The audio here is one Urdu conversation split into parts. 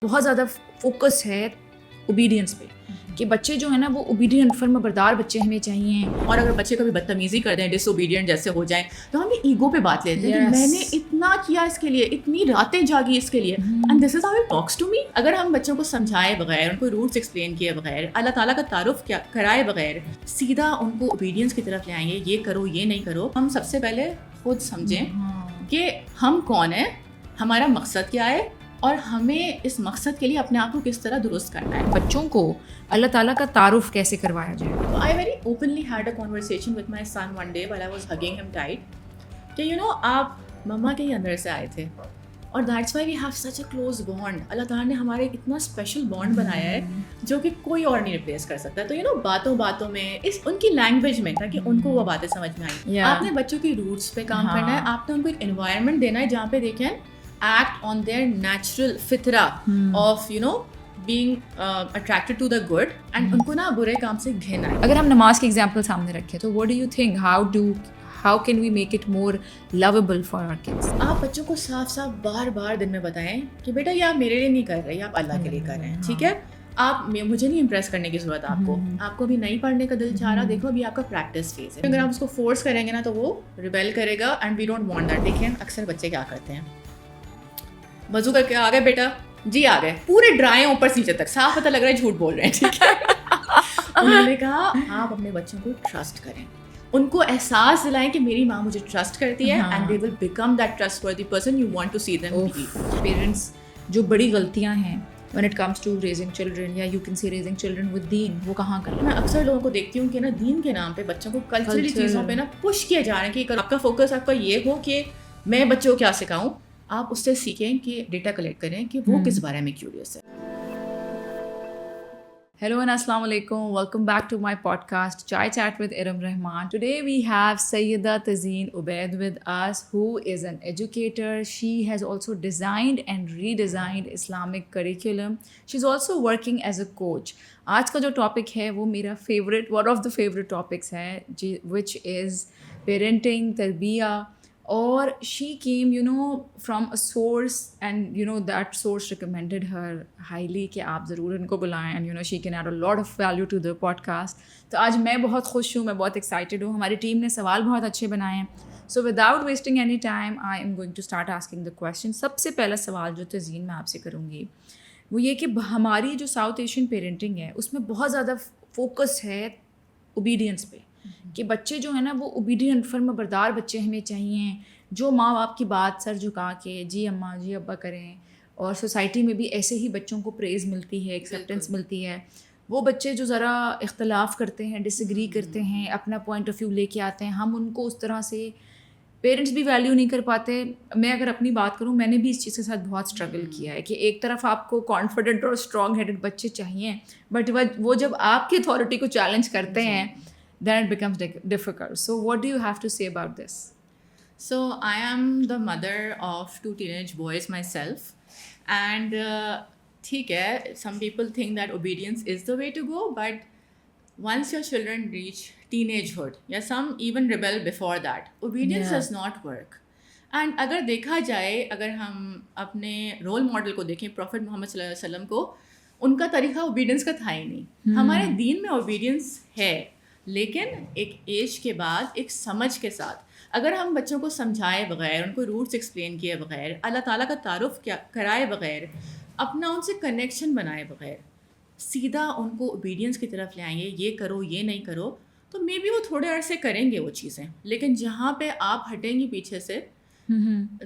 بہت زیادہ فوکس ہے اوبیڈینس پہ کہ بچے جو ہیں نا وہ اوبیڈینٹ فرما بردار بچے ہمیں چاہیے. اور اگر بچے کبھی بدتمیزی کر دیں, ڈس اوبیڈینٹ جیسے ہو جائیں, تو ہم ایگو پہ بات لیتے ہیں کہ میں نے اتنا کیا اس کے لیے, اتنی راتیں جاگی اس کے لیے, and this is how it talks to me. اگر ہم بچوں کو سمجھائے بغیر, ان کو روٹس ایکسپلین کیے بغیر, اللہ تعالیٰ کا تعارف کرائے بغیر, سیدھا ان کو اوبیڈینس کی طرف لے آئیں گے, یہ کرو یہ نہیں کرو. ہم سب سے پہلے خود سمجھیں کہ ہم کون ہیں, ہمارا مقصد کیا ہے, اور ہمیں اس مقصد کے لیے اپنے آپ کو کس طرح درست کرنا ہے. بچوں کو اللہ تعالیٰ کا تعارف کیسے کروایا جائے. So I very openly had a conversation with my son one day while I was hugging him tight کہ آپ مما کے ہی اندر سے آئے تھے, اور that's why we have such a close bond. اللہ تعالیٰ نے ہمارے اتنا اسپیشل بانڈ بنایا ہے جو کہ کوئی اور نہیں ریپلیس کر سکتا. تو باتوں باتوں میں ان کی لینگویج میں تاکہ ان کو وہ باتیں سمجھ میں آئیں. آپ نے بچوں کی روٹس پہ کام کرنا ہے, آپ نے ان کو ایک انوائرمنٹ دینا ہے جہاں پہ دیکھیں act on their natural fitra of being attracted to the good, and ان کو نا برے کام سے گھن آئے. اگر ہم نماز کی ایگزامپل سامنے رکھیں تو what do you think, how can we make it more lovable for our kids? آپ بچوں کو صاف صاف بار بار دن میں بتائیں کہ بیٹا یہ آپ میرے لیے نہیں کر رہے, آپ اللہ کے لیے کر رہے ہیں, ٹھیک ہے. آپ مجھے نہیں امپریس کرنے کی ضرورت آپ کو ابھی نہیں پڑھنے کا دل چاہ رہا, دیکھو ابھی آپ کا پریکٹس فیز ہے. اگر آپ اس کو فورس کریں گے نا تو وہ ریبیل کرے گا, and we don't want that. دیکھیں اکثر بچے کیا کرتے ہیں, وضو کر کے آ گئے بیٹا جی, آ گئے پورے ڈرائے اوپر سے نیچے تک, صاف پتہ لگ رہا ہے جھوٹ بول رہے ہیں, ٹھیک ہے. انہوں نے کہا آپ اپنے بچوں کو ٹرسٹ کریں, ان کو احساس دلائیں کہ میری ماں مجھے ٹرسٹ کرتی ہے, and they will become that trustworthy person you want to see them be. Parents جو بڑی غلطیاں ہیں when it comes to raising children, یا you can say raising children with deen, وہ کہاں کرنا. میں اکثر لوگوں کو دیکھتی ہوں کہ نا دین کے نام پہ بچوں کو کلچرلی چیزوں پہ نا پش کیے جا رہے ہیں کہ آپ کا فوکس آپ کا یہ ہو کہ میں بچوں کو کیا سکھاؤں. آپ اس سے سیکھیں کہ ڈیٹا کلیکٹ کریں کہ وہ کس بارے میں کیوریس ہے. Hello and Assalamu alaikum. Welcome back to my podcast, Chai Chat with Iram Rahman. Today we have Sayyida Tazeen Ubaid with us, who is an educator. She has also designed and redesigned Islamic curriculum. She's also working as a coach. آج کا جو ٹاپک ہے وہ میرا one of the favorite topics ہے, which is parenting, تربیہ. اور she came from a source, and that source recommended her highly کہ آپ ضرور ان کو بلائیں, and she can add a lot of value to the podcast. تو آج میں بہت خوش ہوں, میں بہت ایکسائٹیڈ ہوں. ہماری ٹیم نے سوال بہت اچھے بنائے ہیں. So without wasting any time, I am going to start asking the question. سب سے پہلا سوال جو تزین میں آپ سے کروں گی وہ یہ کہ ہماری جو ساؤتھ ایشین پیرنٹنگ ہے اس میں بہت زیادہ فوکس ہے اوبیڈینس پہ کہ بچے جو ہیں نا وہ اوبیڈینٹ فرما بردار بچے ہمیں چاہیے, جو ماں باپ کی بات سر جھکا کے جی اماں جی ابا کریں. اور سوسائٹی میں بھی ایسے ہی بچوں کو پریز ملتی ہے, ایکسیپٹنس ملتی ہے. وہ بچے جو ذرا اختلاف کرتے ہیں, ڈس ایگری کرتے ہیں, اپنا پوائنٹ آف ویو لے کے آتے ہیں, ہم ان کو اس طرح سے پیرنٹس بھی ویلیو نہیں کر پاتے. میں اگر اپنی بات کروں, میں نے بھی اس چیز کے ساتھ بہت اسٹرگل کیا ہے کہ ایک طرف آپ کو کانفیڈنٹ اور اسٹرانگ ہیڈڈ بچے چاہیے, بٹ وہ جب آپ کی اتھارٹی کو چیلنج کرتے ہیں then it becomes difficult. So what do you have to say about this? So I am the mother of 2 teenage boys myself, and ٹھیک ہے, some people think that obedience is the way to go, but once your children reach teenagehood, یا some even rebel before that, obedience does not work. And اگر دیکھا جائے, اگر ہم اپنے رول ماڈل کو دیکھیں, پروفٹ محمد صلی اللہ علیہ وسلم کو, ان کا طریقہ اوبیڈینس کا تھا ہی نہیں. ہمارے دین میں اوبیڈینس ہے, لیکن ایک ایج کے بعد ایک سمجھ کے ساتھ. اگر ہم بچوں کو سمجھائے بغیر, ان کو روٹس ایکسپلین کیے بغیر, اللہ تعالیٰ کا تعارف کرائے بغیر, اپنا ان سے کنیکشن بنائے بغیر, سیدھا ان کو اوبیڈینس کی طرف لے آئیں گے, یہ کرو یہ نہیں کرو, تو مے بی وہ تھوڑے عرصے کریں گے وہ چیزیں, لیکن جہاں پہ آپ ہٹیں گی پیچھے سے,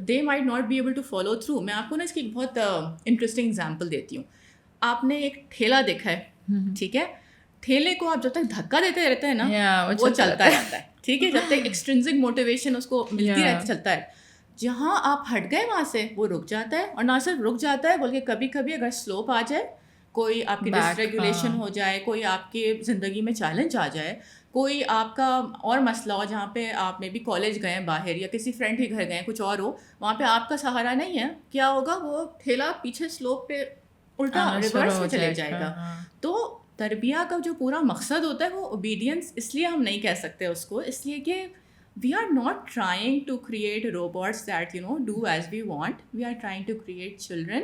they might not be able to follow through. میں آپ کو نا اس کی ایک بہت انٹرسٹنگ ایگزامپل دیتی ہوں. آپ نے ایک ٹھیلا دیکھا ہے, ٹھیک ہے, ٹھیلے کو آپ جب تک دھکا دیتے رہتے ہیں نا وہ چلتا رہتا ہے, ٹھیک ہے, جب تک ایکسٹرنسک موٹیویشن اس کو ملتی رہتی چلتا ہے. جہاں آپ ہٹ گئے وہاں سے وہ رک جاتا ہے, اور نہ صرف رک جاتا ہے بلکہ کبھی کبھی اگر سلوپ آ جائے, کوئی آپ کی ڈس ریگولیشن ہو جائے, کوئی آپ کی زندگی میں چیلنج آ جائے, کوئی آپ کا اور مسئلہ ہو جہاں پہ آپ میں بھی کالج گئے باہر یا کسی فرینڈ کے گھر گئے, کچھ اور ہو, وہاں پہ آپ کا سہارا نہیں ہے, کیا ہوگا, وہ ٹھیلا پیچھے سلوپ پہ الٹا ریورس میں چلے جائے گا. تو تربیہ کا جو پورا مقصد ہوتا ہے وہ اوبیڈینس, اس لیے ہم نہیں کہہ سکتے اس کو, اس لیے کہ we are not trying to create robots that do as we want. We are trying to create children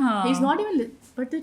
he is not even, but the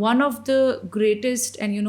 one of the greatest and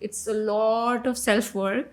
it's a lot of self work.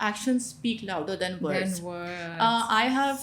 actions speak louder than words. I have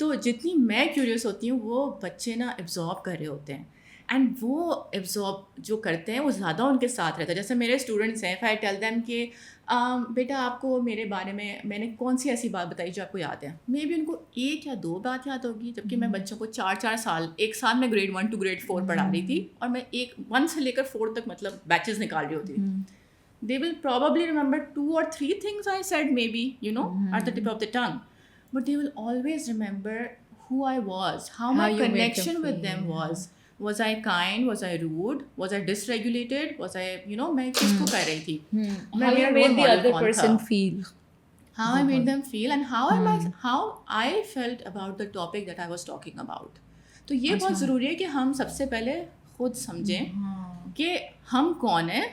تو جتنی میں کیوریس ہوتی ہوں وہ بچے نا ایبزارب کر رہے ہوتے ہیں, اینڈ وہ ایبزارب جو کرتے ہیں وہ زیادہ ان کے ساتھ رہتا ہے. جیسے میرے اسٹوڈنٹس ہیں, آئی ٹیل دیم کہ بیٹا آپ کو میرے بارے میں نے کون سی ایسی بات بتائی جو آپ کو یاد ہے, مے بی ان کو 1 یا 2 بات یاد ہوگی, جبکہ میں بچوں کو 4 سال, ایک سال میں گریڈ 1 to گریڈ 4 پڑھا رہی تھی, اور میں 1 سے لے کر 4 تک مطلب بیچز نکال رہی ہوتی. They will probably remember 2 or 3 things I said, maybe, at the tip of the tongue. But they will always remember who I was, how my connection with them was. Was I kind? Was I rude? Was I dysregulated? Was I, میں کس کو کر رہی تھی, How you made the other person feel. How I made them feel, and how I felt about the topic that I was talking about. تو یہ بہت ضروری ہے کہ ہم سب سے پہلے خود سمجھیں کہ ہم کون ہیں,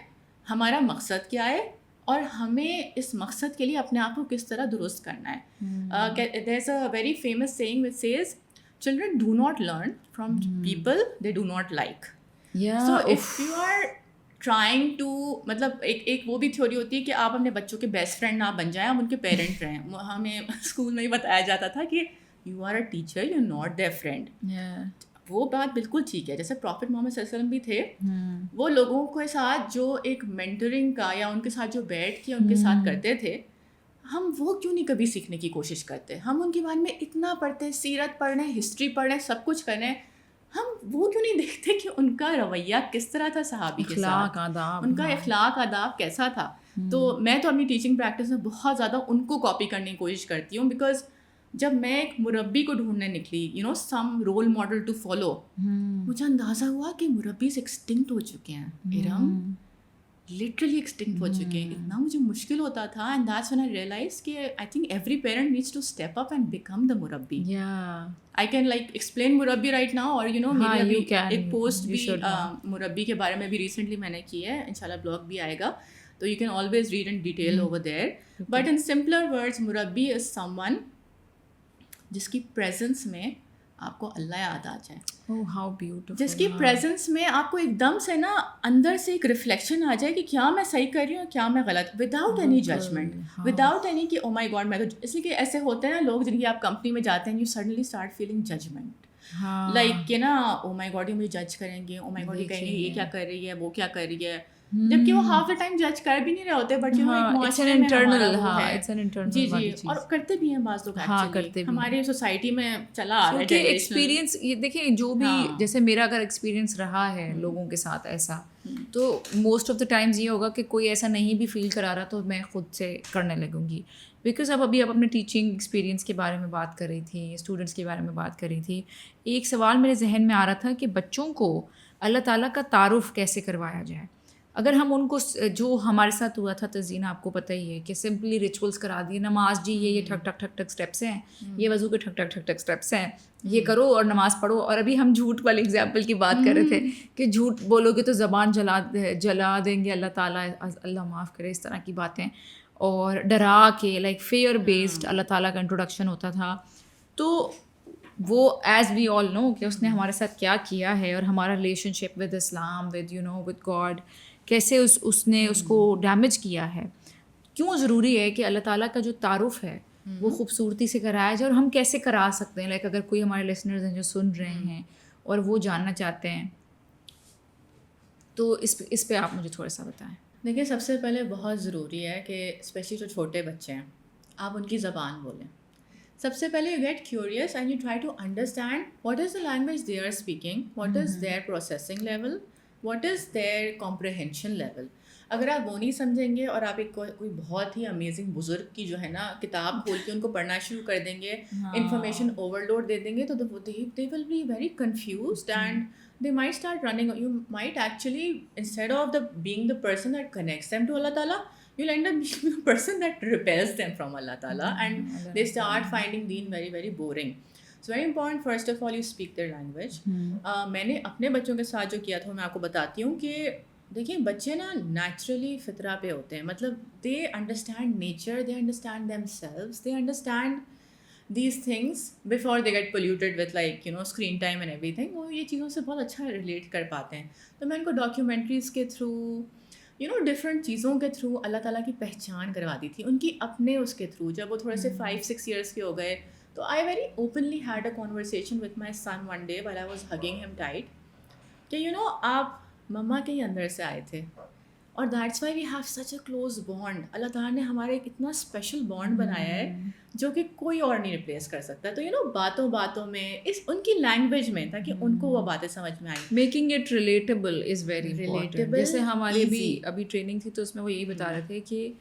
ہمارا مقصد کیا ہے, اور ہمیں اس مقصد کے لیے اپنے آپ کو کس طرح درست کرنا ہے. There's a very famous saying which says, children do not learn from people they do not like. Yeah. So if you are trying to, مطلب ایک وہ بھی تھیوری ہوتی ہے کہ آپ اپنے بچوں کے بیسٹ فرینڈ نہ بن جائیں, آپ ان کے پیرنٹ رہیں. ہمیں اسکول میں ہی بتایا جاتا تھا کہ you are a teacher, you are not their friend. وہ بات بالکل ٹھیک ہے. جیسے پروفٹ محمد صلی اللہ علیہ وسلم بھی تھے, وہ لوگوں کے ساتھ جو ایک مینٹرنگ کا یا ان کے ساتھ جو بیٹھ کے ان کے ساتھ کرتے تھے, ہم وہ کیوں نہیں کبھی سیکھنے کی کوشش کرتے. ہم ان کے بارے میں اتنا پڑھتے, سیرت پڑھ رہے ہیں, ہسٹری پڑھ رہے ہیں, سب کچھ کر رہے ہیں, ہم وہ کیوں نہیں دیکھتے کہ ان کا رویہ کس طرح تھا صحابی کے ساتھ, ان کا اخلاق آداب کیسا تھا. تو میں تو اپنی ٹیچنگ پریکٹس میں بہت زیادہ ان کو کاپی کرنے کی کوشش کرتی ہوں, بیکاز جب میں ایک مربی کو ڈھونڈنے نکلی, سم رول ماڈل ٹو فالو, مجھے اندازہ ہوا کہ مربیز ایکسٹنکٹ ہو چکے ہیں, ارم لٹرلی ایکسٹنکٹ ہو چکے ہیں. اتنا مجھے مشکل ہوتا تھا, and that's when I realize کہ I think every parent needs to step up and become the مربی. آئی کین لائک ایکسپلین مربی رائٹ ناؤ, اور میری ایک پوسٹ بھی مربی کے بارے میں بھی ریسنٹلی میں نے کی ہے, انشاءاللہ بلاگ بھی آئے گا, تو you can always read in detail over there. But in simpler words, مربی از سم ون جس کی پریزنس میں آپ کو اللہ یاد آ جائے, جس کی پریزنس میں آپ کو ایک دم سے نا اندر سے ایک ریفلیکشن آ جائے کہ کیا میں صحیح کر رہی ہوں, کیا میں غلط, without any judgement, without any کہ او مائی گاڈ میں تو. اس لیے کہ ایسے ہوتے ہیں نا لوگ جن کی آپ کمپنی میں جاتے ہیں, you suddenly start feeling judgement, like کہ نا او مائی گاڈ یہ مجھے جج کریں گے, او مائی گاڈ یہ کہیں گے یہ کیا کر رہی ہے, وہ کیا کر رہی ہے, جبکہ وہ ہاف دا ٹائم جج کر بھی نہیں رہے ہوتے, بٹ معاشرے میں جی جی, اور کرتے بھی ہیں بعض لوگ ایکچولی, ہماری سوسائٹی میں چلا آ رہا ہے ایکسپیرینس. یہ دیکھیں جو بھی, جیسے میرا اگر ایکسپیرینس رہا ہے لوگوں کے ساتھ ایسا, تو موسٹ آف دا ٹائمز یہ ہوگا کہ کوئی ایسا نہیں بھی فیل کرا رہا تو میں خود سے کرنے لگوں گی. بیکاز ابھی آپ اپنے ٹیچنگ ایکسپیرینس کے بارے میں بات کر رہی تھی, اسٹوڈنٹس کے بارے میں بات کر رہی تھی, ایک سوال میرے ذہن میں آ رہا تھا کہ بچوں کو اللہ تعالیٰ کا تعارف کیسے کروایا جائے. اگر ہم ان کو, جو ہمارے ساتھ ہوا تھا تزینہ آپ کو پتہ ہی ہے کہ سمپلی ریچولس کرا دیے, نماز جی یہ ٹھک ٹھک ٹھک ٹھک اسٹیپس ہیں, یہ وضو کے ٹھک ٹھک ٹھک ٹھک اسٹیپس ہیں, یہ کرو اور نماز پڑھو. اور ابھی ہم جھوٹ والی ایگزامپل کی بات کر رہے تھے کہ جھوٹ بولو گے تو زبان جلا دیں گے اللہ تعالیٰ, اللہ معاف کرے, اس طرح کی باتیں, اور ڈرا کے لائک فیئر بیسڈ اللہ تعالیٰ کا انٹروڈکشن ہوتا تھا. تو وہ ایز وی آل نو کہ اس نے ہمارے ساتھ کیا کیا ہے, اور ہمارا relation ship with Islam, with God, کیسے اس نے اس کو ڈیمیج کیا ہے. کیوں ضروری ہے کہ اللہ تعالیٰ کا جو تعارف ہے وہ خوبصورتی سے کرایا جائے, اور ہم کیسے کرا سکتے ہیں, لائک اگر کوئی ہمارے لسنرز ہیں جو سن رہے ہیں اور وہ جاننا چاہتے ہیں, تو اس پہ آپ مجھے تھوڑا سا بتائیں. دیکھیے, سب سے پہلے بہت ضروری ہے کہ اسپیشلی جو چھوٹے بچے ہیں, آپ ان کی زبان بولیں. سب سے پہلے you get curious and you try to understand what is the language they are speaking, what is their processing level, what is their comprehension level. اگر آپ وہ نہیں سمجھیں گے اور آپ ایک کوئی بہت ہی امیزنگ بزرگ کی جو ہے نا کتاب کھول کے ان کو پڑھنا شروع کر دیں گے, انفارمیشن اوور لوڈ دے دیں گے, تو they will be very confused and they might start running. You might actually, instead of being the person that connects them to Allah Ta'ala, you'll end up being the person that repels them from Allah Ta'ala, and they start finding deen very very boring. It's very important, first of all, you speak their language. میں نے اپنے بچوں کے ساتھ جو کیا تھا میں آپ کو بتاتی ہوں کہ دیکھیں بچے نا نیچرلی فطرہ پہ ہوتے ہیں, مطلب they understand nature, they understand themselves, they understand these things before they get polluted with like screen time and everything. وہ یہ چیزوں سے بہت اچھا ریلیٹ کر پاتے ہیں. تو میں ان کو ڈاکیومنٹریز کے تھرو ڈفرینٹ چیزوں کے تھرو اللہ تعالیٰ کی پہچان کرواتی تھی, ان کی اپنے اس کے تھرو. جب وہ تھوڑے سے 5-6 ایئرس کے ہو گئے تو تو I very openly had a conversation with my son one day while I was hugging him tight کہ you know آپ مما کے ہی اندر سے آئے تھے اور that's why we have such a close bond. Allah تعالیٰ نے ہمارے ایک اتنا اسپیشل بانڈ بنایا ہے جو کہ کوئی اور نہیں ریپلیس کر سکتا. تو باتوں باتوں میں ان کی لینگویج میں تاکہ ان کو وہ باتیں سمجھ میں آئیں. Making it relatable is very important. جیسے ہماری بھی ابھی ٹریننگ تھی تو اس میں وہ یہی بتا رہے تھے کہ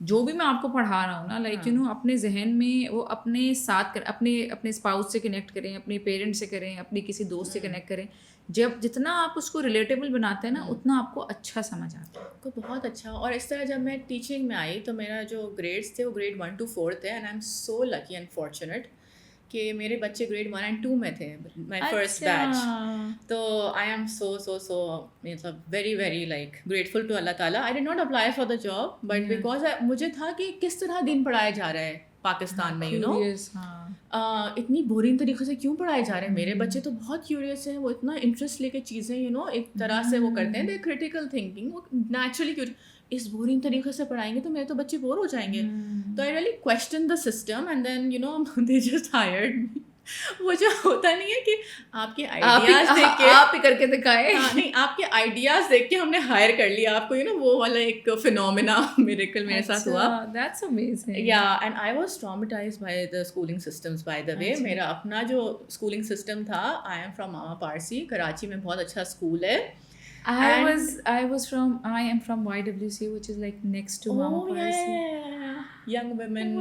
جو بھی میں آپ کو پڑھا رہا ہوں نا لائک اپنے ذہن میں وہ اپنے ساتھ اپنے اسپاؤس سے کنیکٹ کریں, اپنے پیرنٹس سے کریں, اپنی کسی دوست سے کنیکٹ کریں. جتنا آپ اس کو ریلیٹیبل بناتے ہیں نا اتنا آپ کو اچھا سمجھ آتا ہے. کو بہت اچھا. اور اس طرح جب میں ٹیچنگ میں آئی تو میرا جو گریڈس تھے وہ گریڈ 1 to 4 تھے and I am so lucky and fortunate کہ میرے بچے گریڈ 1 and 2 میں تھے, مائی فرسٹ بیچ. تو آئی ایم سو مطلب very very like grateful to Allah تعالیٰ. I did not apply for the job but because مجھے تھا کہ کس طرح دین پڑھایا جا رہا ہے پاکستان میں, اتنی بورنگ طریقے سے کیوں پڑھائے جا رہے ہیں. میرے بچے تو بہت کیوریس ہیں, وہ اتنا انٹرسٹ لے کے چیزیں ایک طرح سے وہ کرتے ہیں, دے کریٹیکل تھنکنگ, وہ نیچرلی اس بورنگ طریقے سے پڑھائیں گے تو میرے تو بچے بور ہو جائیں گے. تو I really question the system and then they just hired. وہ جو ہوتا نہیں ہے کہ آپ کے آئیڈیاز دیکھ کے آپ ہی کر کے دکھائے, نہیں آپ کے آئیڈیاز دیکھ کے ہم نے ہائر کر لیا آپ کو, وہ والا ایک فینومینا میریکل میرے ساتھ ہوا. That's amazing. Yeah, and I was traumatized by the schooling systems by the way. میرا اپنا جو schooling system تھا, I am from Mama Parsi, Karachi میں بہت اچھا اسکول ہے. I am from YWC, which is like next to Mama Parsi. Yeah. Young Women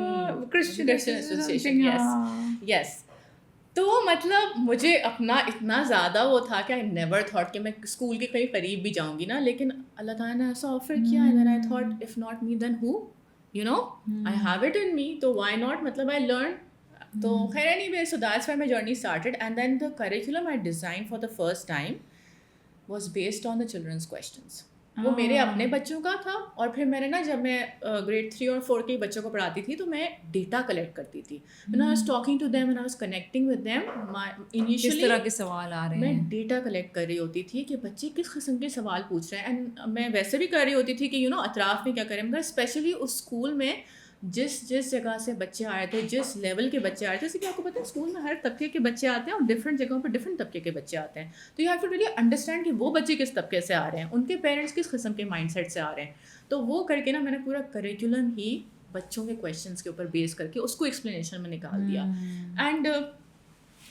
Christian Association. Yes. تو مطلب مجھے اپنا اتنا زیادہ وہ تھا کہ آئی نیور تھاٹ کہ میں اسکول کے کہیں قریب بھی جاؤں گی نا, لیکن اللہ تعالیٰ نے ایسا آفر کیا ہے. Then I thought if not me then who, I have it in me, تو وائی ناٹ, مطلب آئی لرن. تو خیر anyway, so that's where my journey started. And then the curriculum I design for the first time was based on the children's questions. وہ میرے اپنے بچوں کا تھا, اور پھر میں نے نا جب میں گریڈ 3 اور 4 کے بچوں کو پڑھاتی تھی تو میں ڈیٹا کلیکٹ کرتی تھی. when I was talking to them and I was connecting with them, کس طرح کے سوال آ رہے ہیں, میں ڈیٹا کلیکٹ کر رہی ہوتی تھی کہ بچے کس قسم کے سوال پوچھ رہے ہیں. اینڈ میں ویسے بھی کر رہی ہوتی تھی کہ اطراف میں کیا کریں, مگر اسپیشلی اس اسکول میں جس جگہ سے بچے آ رہے تھے, جس لیول کے بچے آ رہے تھے, جیسے کہ آپ کو پتہ ہے اسکول میں ہر طبقے کے بچے آتے ہیں اور ڈفرینٹ جگہوں پہ ڈفرینٹ طبقے کے بچے آتے ہیں. تو you have to really understand کہ وہ بچے کس طبقے سے آ رہے ہیں, ان کے پیرنٹس کس قسم کے مائنڈ سیٹ سے آ رہے ہیں. تو وہ کر کے نا میں نے پورا کریکولم ہی بچوں کے کویشچنس کے اوپر بیس کر کے اس کو ایکسپلینیشن میں نکال دیا. اینڈ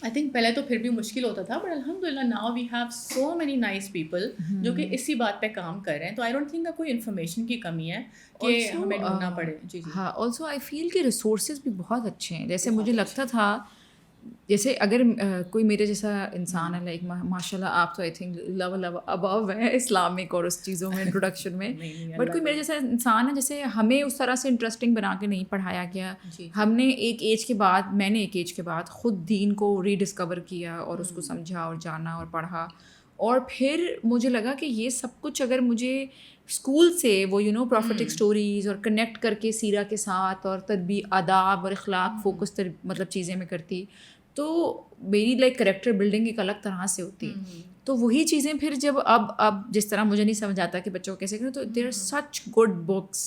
آئی تھنک پہلے تو پھر بھی مشکل ہوتا تھا, بٹ الحمد للہ now we have so many nice people جو کہ اسی بات پہ کام کر رہے ہیں. تو آئی ڈونٹ تھنک کوئی انفارمیشن کی کمی ہے کہ ہمیں ڈھونڈنا پڑے. جی جی ہاں, آلسو آئی فیل کہ ریسورسز بھی بہت اچھے ہیں. جیسے مجھے لگتا تھا جیسے اگر کوئی میرے جیسا انسان ہے, لائک ماشاء اللہ آپ تو آئی تھنک لیول ابو ہے اسلامک اور اس چیزوں میں انٹروڈکشن میں, بٹ کوئی میرے جیسا انسان ہے جیسے ہمیں اس طرح سے انٹرسٹنگ بنا کے نہیں پڑھایا گیا. ہم نے ایک ایج کے بعد, میں نے ایک ایج کے بعد خود دین کو ری ڈسکور کیا اور اس کو سمجھا اور جانا اور پڑھا, اور پھر مجھے لگا کہ یہ سب کچھ اگر مجھے اسکول سے وہ پروفیٹک اسٹوریز اور کنیکٹ کر کے سیرہ کے ساتھ اور تربیت, آداب اور اخلاق فوکس مطلب چیزیں میں کرتی تو میری لائک کریکٹر بلڈنگ ایک الگ طرح سے ہوتی. تو وہی چیزیں پھر جب اب جس طرح مجھے نہیں سمجھ آتا کہ بچوں کو کیسے کریں, تو there are such good books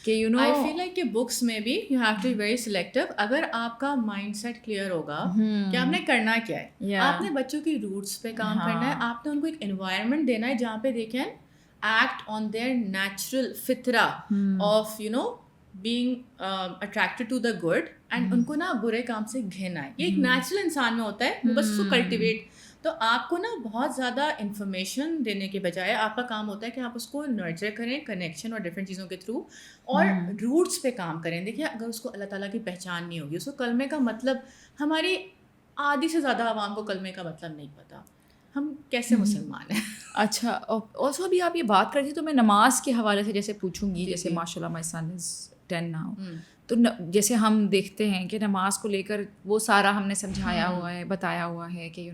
کہ آئی فیل لائک کہ بکس میں بھی you have to be very selective. اگر آپ کا مائنڈ سیٹ کلیئر ہوگا کہ آپ نے کرنا کیا ہے, آپ نے بچوں کی روٹس پہ کام کرنا ہے, آپ نے ان کو ایک انوائرمنٹ دینا ہے جہاں پہ دیکھیں ایکٹ آن دیئر نیچرل فطرہ of being attracted to the good, and ان کو نا برے کام سے گھن آئے. یہ ایک نیچرل انسان میں ہوتا ہے, وہ بس اس کو کلٹیویٹ. تو آپ کو نا بہت زیادہ انفارمیشن دینے کے بجائے آپ کا کام ہوتا ہے کہ آپ اس کو نرچر کریں کنیکشن اور ڈفرینٹ چیزوں کے تھرو, اور روٹس پہ کام کریں. دیکھیے اگر اس کو اللہ تعالیٰ کی پہچان نہیں ہوگی, اس کو کلمے کا مطلب, ہماری آدھی سے زیادہ عوام کو کلمے کا مطلب نہیں پتہ, ہم کیسے مسلمان ہیں. اچھا, آلسو ابھی آپ یہ بات کر رہی تو میں نماز کے حوالے سے جیسے پوچھوں گی, جیسے ماشاء اللہ مائی سن از 10 now, تو جیسے ہم دیکھتے ہیں کہ نماز کو لے کر وہ سارا ہم نے سمجھایا ہوا ہے, بتایا ہوا ہے کہ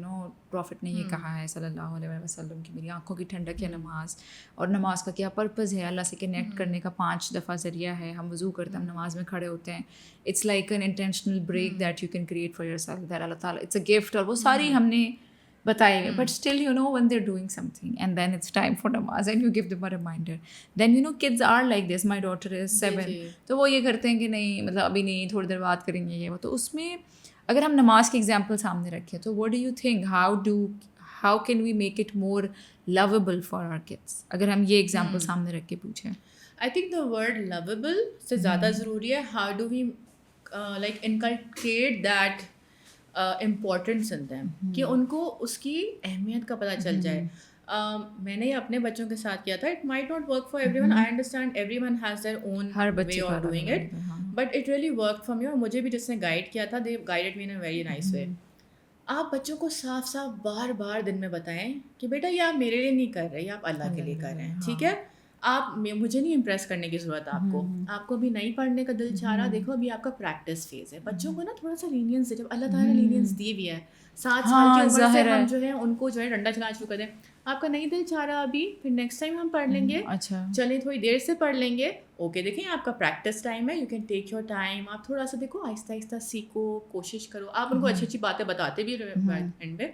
پروفٹ نے یہ کہا ہے صلی اللہ علیہ وسلم کہ میری آنکھوں کی ٹھنڈک ہے نماز, اور نماز کا کیا پرپز ہے, اللہ سے کنیکٹ کرنے کا 5 دفعہ ذریعہ ہے. ہم وضو کرتے ہیں, ہم نماز میں کھڑے ہوتے ہیں, it's like an intentional break that you can create for yourself, that Allah تعالیٰ اٹس اے گفٹ, اور وہ ساری ہم نے بتائے ہوئے. But still when they're doing something and then it's time for namaz and you give them a reminder, then kids are like this. My daughter is 7, تو وہ یہ کرتے ہیں کہ نہیں مطلب ابھی نہیں, تھوڑی دیر بات کریں گے یہ وہ. تو اس میں اگر ہم نماز کی ایگزامپل سامنے رکھیں تو what do you think how can we make it more lovable for our kids, اگر ہم یہ ایگزامپل سامنے رکھ کے پوچھیں. I think the word lovable سے زیادہ ضروری ہے how do we like inculcate that importance in them, کہ ان کو اس کی اہمیت کا پتہ چل جائے. میں نے یہ اپنے بچوں کے ساتھ کیا تھا. It might not work for everyone. I understand everyone has their own way of doing it, but it really worked for me. اور مجھے بھی جس نے گائیڈ کیا تھا they guided me in a very nice way. آپ بچوں کو صاف صاف بار بار دن میں بتائیں کہ بیٹا یہ آپ میرے لیے نہیں کر رہے, یہ آپ اللہ کے لیے کر رہے ہیں, ٹھیک ہے. آپ مجھے نہیں امپریس کرنے کی ضرورت آپ کو ابھی نہیں پڑھنے کا دل چاہ رہا, دیکھو ابھی آپ کا پریکٹس فیز ہے. بچوں کو نا تھوڑا سا لینینس ہے, جب اللہ تعالیٰ نے لینینس دی بھی ہے 7 سال کی عمر سے ہم جو ہے ان کو جو ہے ڈنڈا چلانا شروع کر دیں. آپ کا نہیں دل چاہ رہا ابھی, پھر نیکسٹ ٹائم ہم پڑھ لیں گے, چلیں تھوڑی دیر سے پڑھ لیں گے, اوکے دیکھیں آپ کا پریکٹس ٹائم ہے, you can take your time. آپ تھوڑا سا دیکھو آہستہ آہستہ سیکھو, کوشش کرو. آپ ان کو اچھی اچھی باتیں بتاتے بھی اینڈ میں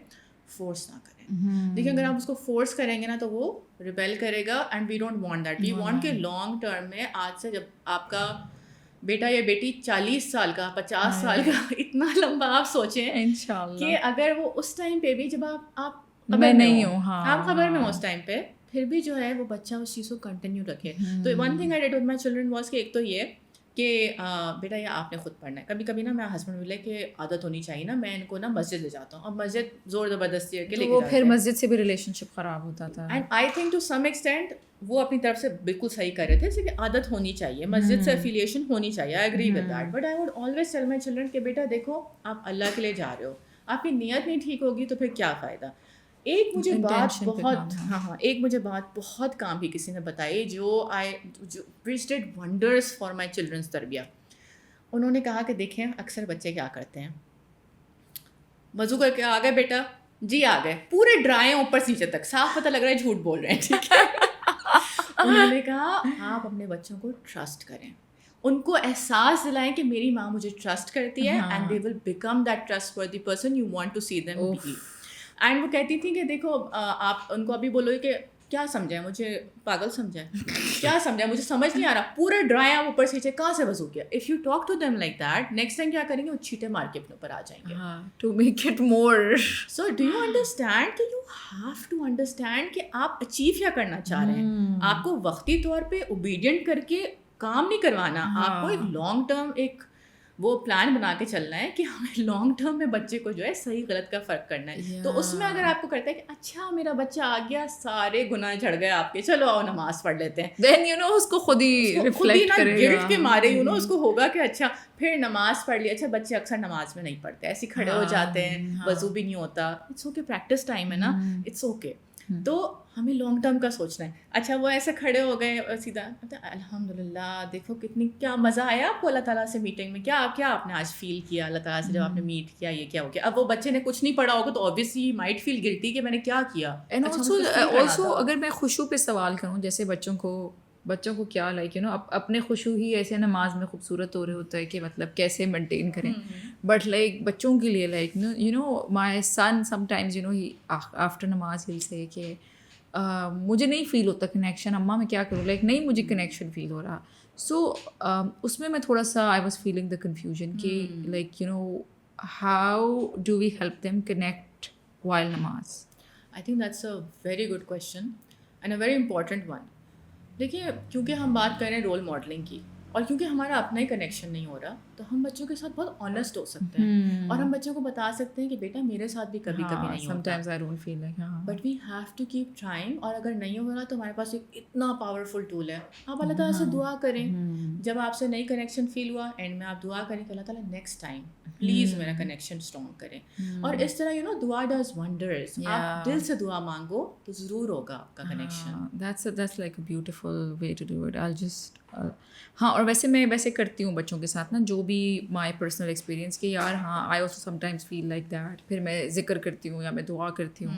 فورس نہ کریں. دیکھیں اگر آپ اس کو فورس کریں گے نا تو وہ ریبیل کرے گا, and we don't want that. We want کہ لانگ ٹرم میں آج سے جب آپ کا بیٹا یا بیٹی 40 سال کا 50 سال کا اتنا لمبا آپ سوچیں انشاءاللہ کہ اگر وہ اس ٹائم پہ بھی جب آپ میں نہیں ہوں, آپ خبر میں ہوں اس ٹائم پہ, پھر بھی جو ہے وہ بچہ اس چیز کو کنٹینیو رکھے. تو one thing I did with my children was کہ ایک تو یہ کہ بیٹا یہ آپ نے خود پڑھنا ہے. کبھی کبھی نا میں ہسبینڈ بولے کہ عادت ہونی چاہیے نا, میں ان کو نا مسجد لے جاتا ہوں, اور مسجد زور زبردستی کے لے, وہ پھر مسجد سے بھی ریلیشن شپ خراب ہوتا تھا. And I think to some extent وہ اپنی طرف سے بالکل صحیح کر رہے تھے, اس لیے عادت ہونی چاہیے, مسجد سے افیلیشن ہونی چاہیے. I agree with that, but I would always tell my children کہ بیٹا دیکھو آپ اللہ کے لیے جا رہے ہو, آپ کی نیت نہیں ٹھیک ہوگی تو پھر کیا فائدہ. ایک مجھے بات بہت کام کی کسی نے بتائی جو which did wonders for my children's تربیہ. انہوں نے کہا کہ دیکھیں اکثر بچے کیا کرتے ہیں, وضو کر کے آ گئے بیٹا جی آ گئے, پورے ڈرائے اوپر سے نیچے تک, صاف پتہ لگ رہا ہے جھوٹ بول رہے ہیں, ٹھیک ہے. انہوں نے کہا آپ اپنے بچوں کو ٹرسٹ کریں, ان کو احساس دلائیں کہ میری ماں مجھے ٹرسٹ کرتی ہے, and they will become that trust worthy person you want to see them be. And وہ کہتی تھیں کہ دیکھو آپ ان کو ابھی بولو کہ کیا سمجھیں, مجھے پاگل سمجھیں, کیا سمجھیں, مجھے سمجھ نہیں آ رہا, پورے ڈرائیں آپ اوپر سے کہاں سے وضو کیا. If you talk to them like that, next time کیا کریں گے, وہ چھیٹے مار کے اپنے اوپر آ جائیں گے. To make it more. So do you understand کہ یو ہیو ٹو انڈرسٹینڈ کہ آپ اچیو کیا کرنا چاہ رہے ہیں. آپ کو وقتی طور پہ اوبیڈینٹ کر کے کام نہیں کروانا, آپ کو ایک لانگ ٹرم ایک وہ پلان بنا کے چلنا ہے کہ ہمیں لانگ ٹرم میں بچے کو جو ہے صحیح غلط کا فرق کرنا ہے. تو اس میں اگر آپ کو کرتا ہے کہ اچھا میرا بچہ آ گیا, سارے گناہ جھڑ گئے آپ کے, چلو آؤ نماز پڑھ لیتے ہیں, دین یو نو اس کو خود ہی ریفلیکٹ کرے گا, گلٹ کے مارے یو نو اس کو ہوگا کہ اچھا پھر نماز پڑھ لی. اچھا بچے اکثر نماز میں نہیں پڑھتے, ایسے کھڑے ہو جاتے ہیں, وضو بھی نہیں ہوتا. اٹس اوکے, پریکٹس ٹائم ہے نا, اٹس اوکے. تو ہمیں لانگ ٹرم کا سوچنا ہے. اچھا وہ ایسے کھڑے ہو گئے سیدھا, الحمد للہ دیکھو کتنی کیا مزہ آیا آپ کو اللہ تعالیٰ سے میٹنگ میں, کیا آپ نے آج فیل کیا اللہ تعالیٰ سے جب آپ نے میٹ کیا, یہ کیا ہو گیا. اب وہ بچے نے کچھ نہیں پڑھا ہوگا تو آبویسلی مائٹ فیل گلٹی کہ میں نے کیا کیا. اینڈ آلسو اگر میں خوشو پہ سوال کروں, جیسے بچوں کو کیا لائک یو نو اپنے خوشو ہی ایسے نماز میں خوبصورت ہو رہے ہوتا ہے کہ مطلب کیسے مینٹین کریں, بٹ لائک بچوں کے لیے like you know my son sometimes you know he after نماز ہل سے کہ مجھے نہیں فیل ہوتا کنیکشن, اماں میں کیا کروں, لائک نہیں مجھے کنیکشن فیل ہو رہا. سو اس میں تھوڑا سا I was feeling the confusion کہ like you know how do we help them connect while نماز. I think that's a very good question and a very important one. دیکھیے کیونکہ ہم بات کر رہے ہیں رول ماڈلنگ کی, اور کیونکہ ہمارا اپنا ہی کنیکشن نہیں ہو رہا, تو ہم بچوں کے ساتھ بہت آنیسٹ ہو سکتے ہیں, اور ہم بچوں کو بتا سکتے ہیں کہ بیٹا میرے ساتھ بھی کبھی کبھی نہیں ہوتا, but we have to keep trying. اور اگر نہیں ہو رہا تو ہمارے پاس ایک اتنا پاورفل ٹول ہے, آپ اللہ تعالیٰ سے دعا کریں. جب آپ سے نئی کنیکشن فیل ہوا, اینڈ میں آپ دعا کریں کہ اللہ تعالیٰ نیکسٹ ٹائم پلیز میرا کنیکشن اسٹرانگ کریں. اور اس طرح یو نو دعا ڈز ونڈرز. آپ دل سے دعا مانگو تو ضرور ہوگا آپ کا connection. That's like a beautiful way to do it. I'll just ہاں, اور میں ویسے کرتی ہوں بچوں کے ساتھ نا, جو بھی مائی پرسنل ایکسپیرینس کہ یار ہاں I also sometimes feel like that, پھر میں ذکر کرتی ہوں یا میں دعا کرتی ہوں.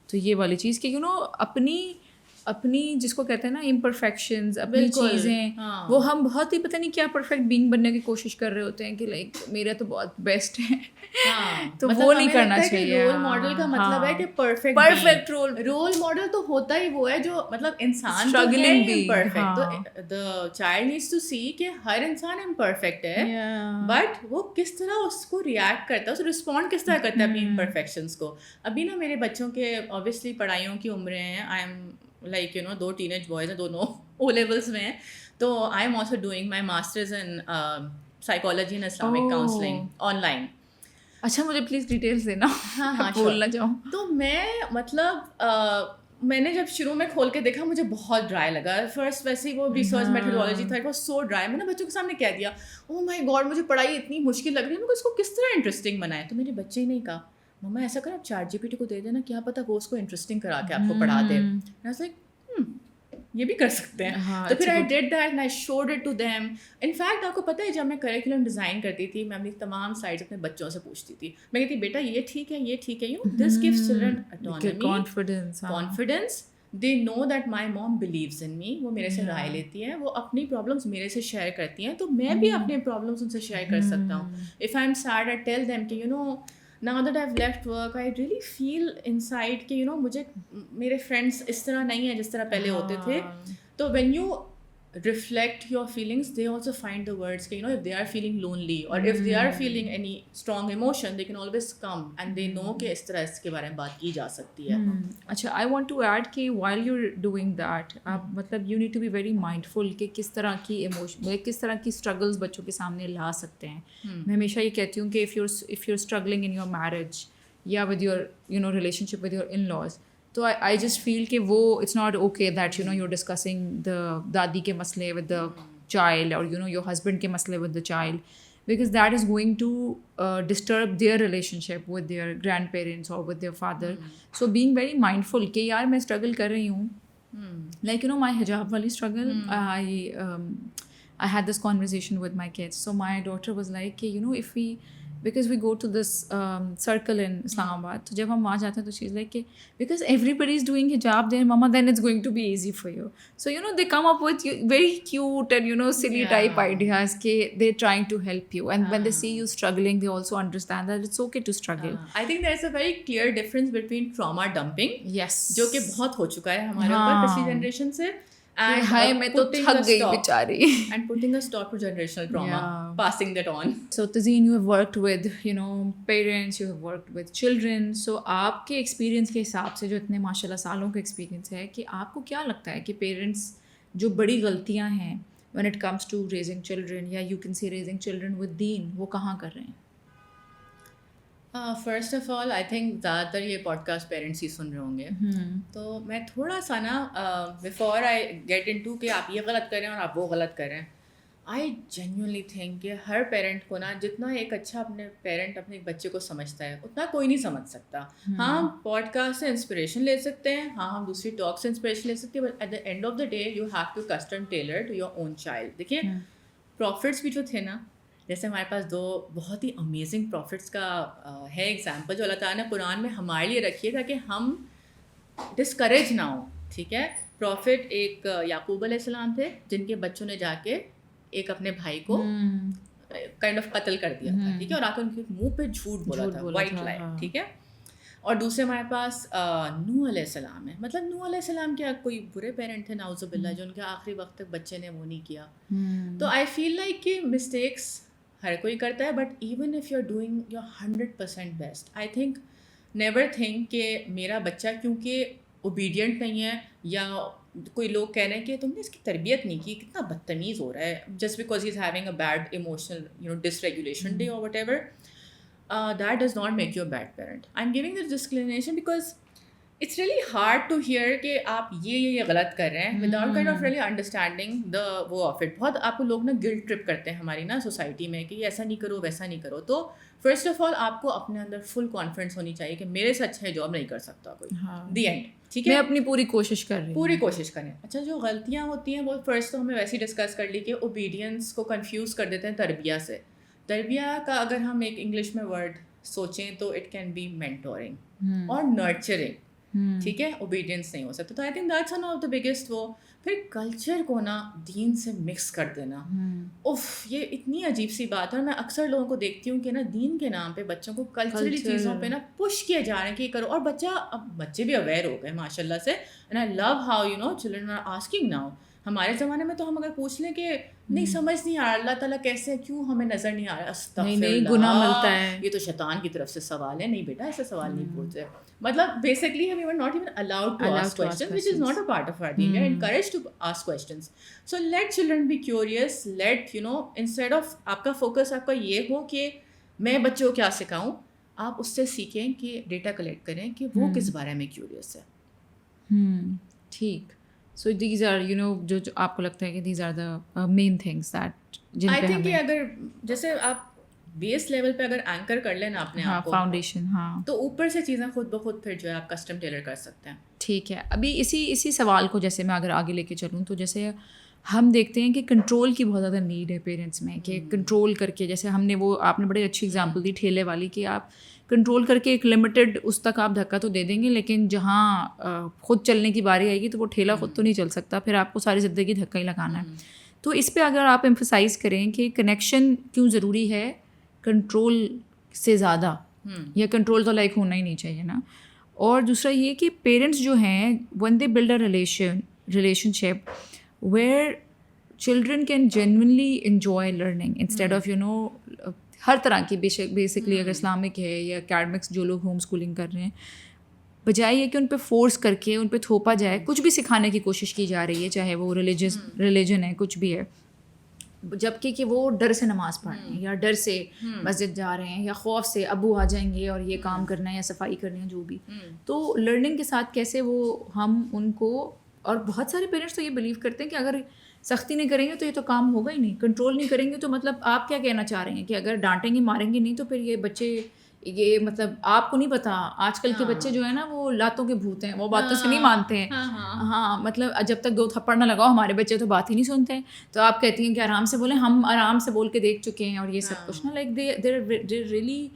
تو یہ والی چیز کہ یو نو اپنی اپنی جس کو کہتے ہیں نا امپرفیکشنز اپنی بالکل، چیزیں ہاں، وہ ہم بہت ہی پتہ نہیں کیا پرفیکٹ بینگ بننے کی کوشش کر رہے ہوتے ہیں کہ لائک میرا تو بہت بیسٹ ہے ہاں، تو مطلب وہ نہیں ہمیں کرنا لگتا ہے کہ چاہیے. رول ماڈل کا مطلب ہے کہ پرفیکٹ پرفیکٹ رول ماڈل تو ہوتا ہی وہ ہے جو مطلب انسان تو ہے Struggling ہی being, امپرفیکٹ. ہاں. تو دا چائلڈ نیڈس ٹو سی کہ ہر انسان امپرفیکٹ ہے, بٹ وہ کس طرح اس کو ریئیکٹ کرتا ہے, اس رسپونڈ کس طرح کرتا ہے اپنی امپرفیکشنس کو. ابھی نا میرے بچوں کے obviously پڑھائیوں کی عمریں ہیں. I am like you know 2 teenage boys ہیں, دونوں او لیولس میں ہیں. تو I am also doing my masters in psychology and Islamic counselling online. اچھا مجھے پلیز ڈیٹیلس دینا, ہاں ہاں بھول نہ جاؤں. تو میں مطلب میں نے جب شروع میں کھول کے دیکھا مجھے بہت ڈرائی لگا. فرسٹ ویسے ہی وہ ریسرچ میتھڈالوجی تھا, اٹ واز سو ڈرائی. میں نے بچوں کے سامنے کہہ دیا اوہ مائی گاڈ مجھے پڑھائی اتنی مشکل لگ رہی ہے, میں اس کو کس طرح انٹرسٹنگ بنائے. تو میرے بچے ہی نہیں کہا مما ایسا کرو آپ چیٹ جی پی ٹی کو دے دینا, کیا پتا وہ اس کو انٹرسٹنگ کرا کے آپ کو پڑھا دے. یہ بھی کر سکتے ہیں. تو پھر I did that and I showed it to them. In fact آپ کو پتہ ہے جب میں کریکولم ڈیزائن کرتی تھی میں اپنی تمام سلائڈس اپنے بچوں سے پوچھتی تھی. میں کہتی بیٹا یہ ٹھیک ہے, یہ ٹھیک ہے, you know this gives children autonomy, confidence. They know that my mom believes in me. وہ میرے سے رائے لیتی ہے, وہ اپنی پرابلمس میرے سے شیئر کرتی ہیں, تو میں بھی اپنے پرابلمس ان سے شیئر کر سکتا ہوں. If I am sad I tell them کہ you know now that I've left work I really feel inside کہ you know مجھے میرے فرینڈس اس طرح نہیں ہیں جس طرح پہلے ہوتے تھے. تو when you reflect your feelings they also find the words کہ you know if they are feeling lonely or if they are feeling any strong emotion they can always come and they know کہ اس طرح اس کے بارے میں بات کی جا سکتی ہے. اچھا آئی وانٹ ٹو ایڈ کہ while you're doing that آپ مطلب you need to be very mindful کہ کس طرح کی ایموشن کس طرح کی اسٹرگلز بچوں کے سامنے لا سکتے ہیں. میں ہمیشہ یہ کہتی ہوں کہ if you're struggling in your marriage یا with your you know relationship with your in-laws, تو I just feel کہ وہ it's not okay that you know you're discussing the دادی کے مسئلے with the child or you know your husband کے مسئلے with the child, because that is going to disturb their relationship with their grandparents or with their father. So being very mindful کہ یار میں struggle کر رہی ہوں, like you know my hijab wali struggle, I had this conversation with my kids. So my daughter was like کہ you know if we because we go to this circle in Islamabad, تو جب ہم وہاں جاتے ہیں تو she's like کہ because everybody is doing hijab there mama then it's going to be easy for you. So you know they come up with very cute and you know silly type ideas کہ they're trying to help you, and when they see you struggling they also understand that it's okay to struggle. I think there is a very clear difference between trauma dumping, yes, جو کہ بہت ہو چکا ہے ہمارے اوپر پچھلی جنریشن سے, ہائے میں تو تھک گئی بیچاری, and putting a stop to generational trauma, passing that on. So Tazeen, you have worked with you know parents, you have worked with children. So آپ کے ایکسپیرینس کے حساب سے جو اتنے ماشاء اللہ سالوں کا ایکسپیرینس ہے, کہ آپ کو کیا لگتا ہے کہ پیرنٹس جو بڑی غلطیاں ہیں when it comes to raising children, یا you can say raising children with deen, وہ کہاں کر رہے ہیں؟ First of all I think زیادہ تر یہ پوڈ کاسٹ پیرنٹس ہی سن رہے ہوں گے, تو میں تھوڑا سا نا before I get into کہ آپ یہ غلط کر رہے ہیں اور آپ وہ غلط کر رہے ہیں, آئی جینیونلی تھنک کہ ہر پیرنٹ کو نا جتنا ایک اچھا اپنے پیرنٹ اپنے بچے کو سمجھتا ہے اتنا کوئی نہیں سمجھ سکتا. ہاں ہم پوڈ کاسٹ سے انسپریشن لے سکتے ہیں, ہاں ہم دوسری ٹاک سے انسپریشن لے سکتے ہیں, but at the end of the day you have to custom tailor to your own child. دیکھیے پروفٹس بھی جو تھے نا, جیسے ہمارے پاس 2 بہت ہی امیزنگ پروفٹس کا ہے ایگزامپل جو اللہ تعالیٰ نے قرآن میں ہمارے لیے رکھی ہے تاکہ ہم ڈسکریج نہ ہوں. ٹھیک ہے, پروفٹ ایک یعقوب علیہ السلام تھے جن کے بچوں نے جا کے ایک اپنے بھائی کو کائنڈ آف قتل کر دیا تھا. ٹھیک ہے, اور آ کے ان کے منہ پہ جھوٹ بولا تھا, وائٹ لائے. ٹھیک ہے, اور دوسرے ہمارے پاس نوح علیہ السلام ہے. مطلب نوح علیہ السلام کیا کوئی برے پیرنٹ تھے نعوذ باللہ, جو ان کے آخری وقت تک بچے نے وہ نہیں کیا. تو آئی فیل لائک کہ مسٹیکس ہر کوئی کرتا ہے, but even if you are doing your 100% best, I think never think کہ میرا بچہ کیونکہ اوبیڈینٹ نہیں ہے یا کوئی لوگ کہہ رہے ہیں کہ تم نے اس کی تربیت نہیں کی, کتنا بدتمیز ہو رہا ہے, just because he is having a bad emotional you know dysregulation day اور whatever, that does not make you a bad parent. I am giving this disclaimer because it's really hard to hear کہ آپ یہ غلط کر رہے ہیں without kind of really understanding the وہ آف اٹ. بہت آپ کو لوگ نا گلٹ ٹرپ کرتے ہیں ہماری نا سوسائٹی میں کہ ایسا نہیں کرو ویسا نہیں کرو. تو فرسٹ آف آل آپ کو اپنے اندر فل کانفیڈنس ہونی چاہیے کہ میرے سے اچھا جاب نہیں کر سکتا کوئی, دی اینڈ. ٹھیک ہے, میں اپنی پوری کوشش کر رہی ہوں, پوری کوشش کریں. اچھا جو غلطیاں ہوتی ہیں وہ فرسٹ تو ہمیں ویسے ہی ڈسکس کر لی کہ اوبیڈینس کو کنفیوز کر دیتے ہیں تربیہ سے. تربیہ کا اگر ہم ایک انگلش میں ورڈ سوچیں تو اٹ کین بی مینٹورنگ اور نرچرنگ. ٹھیک ہے, اوبیڈینس نہیں ہو سکتا. تو I think that's one of the biggest. وہ پھر کلچر کو نا دین سے مکس کر دینا, اف یہ اتنی عجیب سی بات ہے. اور میں اکثر لوگوں کو دیکھتی ہوں کہ نا دین کے نام پہ بچوں کو کلچرلی چیزوں پہ نا پش کیے جا رہے ہیں کہ یہ کرو. اور اب بچے بھی اویئر ہو گئے ماشاء اللہ سے. And I love how children are asking now. ہمارے زمانے میں تو ہم اگر پوچھ لیں کہ نہیں سمجھ نہیں آ رہا اللہ تعالیٰ کیسے, کیوں ہمیں نظر نہیں آ رہا, استغفر گناہ ملتا اللہ, ہے, یہ تو شیطان کی طرف سے سوال ہے. نہیں بیٹا ایسا سوال نہیں پوچھتے. مطلب basically we were not even allowed to ask questions, which is not a part of our deen. We are encouraged to ask questions. So let children be curious. Let instead of آپ کا فوکس آپ کا یہ ہو کہ میں بچوں کو کیا سکھاؤں, آپ اس سے سیکھیں کہ ڈیٹا کلیکٹ کریں کہ وہ کس بارے میں کیوریس ہے. ٹھیک. سو دیز آر جو آپ کو لگتا ہے کہ these are the main things that جن پہ آئی تھنک کہ اگر جیسے آپ بیس لیول پہ اگر اینکر کر لینا اپنے آپ کو فاؤنڈیشن, تو اوپر سے چیزیں خود بخود پھر جو ہے آپ کسٹم ٹیلر کر سکتے ہیں. ٹھیک ہے. ابھی اسی سوال کو جیسے میں اگر آگے لے کے چلوں تو جیسے ہم دیکھتے ہیں کہ کنٹرول کی بہت زیادہ نیڈ ہے پیرنٹس میں, کہ کنٹرول کر کے, جیسے ہم نے وہ آپ نے بڑی اچھی اگزامپل دی ٹھیلے والی, کہ آپ کنٹرول کر کے ایک لمیٹڈ اس تک آپ دھکا تو دے دیں گے, لیکن جہاں خود چلنے کی باری آئے گی تو وہ ٹھیلا خود تو نہیں چل سکتا, پھر آپ کو ساری زندگی دھکا ہی لگانا ہے. تو اس پہ اگر آپ ایمفسائز کریں کہ کنیکشن کیوں ضروری ہے کنٹرول سے زیادہ, یا کنٹرول تو لائک ہونا ہی نہیں چاہیے نا. اور دوسرا یہ کہ پیرنٹس جو ہیں when they build a relationship where children can genuinely enjoy learning instead of ہر طرح کی بیسکلی اگر اسلامک ہے یا اکیڈمکس جو لوگ ہوم اسکولنگ کر رہے ہیں, بجائے یہ کہ ان پہ فورس کر کے ان پہ تھوپا جائے, کچھ بھی سکھانے کی کوشش کی جا رہی ہے, چاہے وہ ریلیجن ہے کچھ بھی ہے, جبکہ کہ وہ ڈر سے نماز پڑھ رہے ہیں یا ڈر سے مسجد جا رہے ہیں یا خوف سے ابو آ جائیں گے اور یہ کام کرنا ہے یا صفائی کرنی ہے جو بھی. تو لرننگ کے ساتھ کیسے وہ ہم ان کو, اور بہت سارے پیرنٹس تو یہ بلیو کرتے ہیں کہ اگر سختی نہیں کریں گے تو یہ تو کام ہوگا ہی نہیں, کنٹرول نہیں کریں گے تو مطلب آپ کیا کہنا چاہ رہے ہیں کہ اگر ڈانٹیں گے ماریں گے نہیں تو پھر یہ بچے, یہ مطلب آپ کو نہیں پتا آج کل کے بچے جو ہے نا وہ لاتوں کے بھوت ہیں, وہ باتوں سے نہیں مانتے ہیں. ہاں مطلب جب تک 2 تھپڑ نہ لگاؤ ہمارے بچے تو بات ہی نہیں سنتے ہیں. تو آپ کہتی ہیں کہ آرام سے بولیں, ہم آرام سے بول کے دیکھ چکے ہیں اور یہ سب کچھ نا, like they really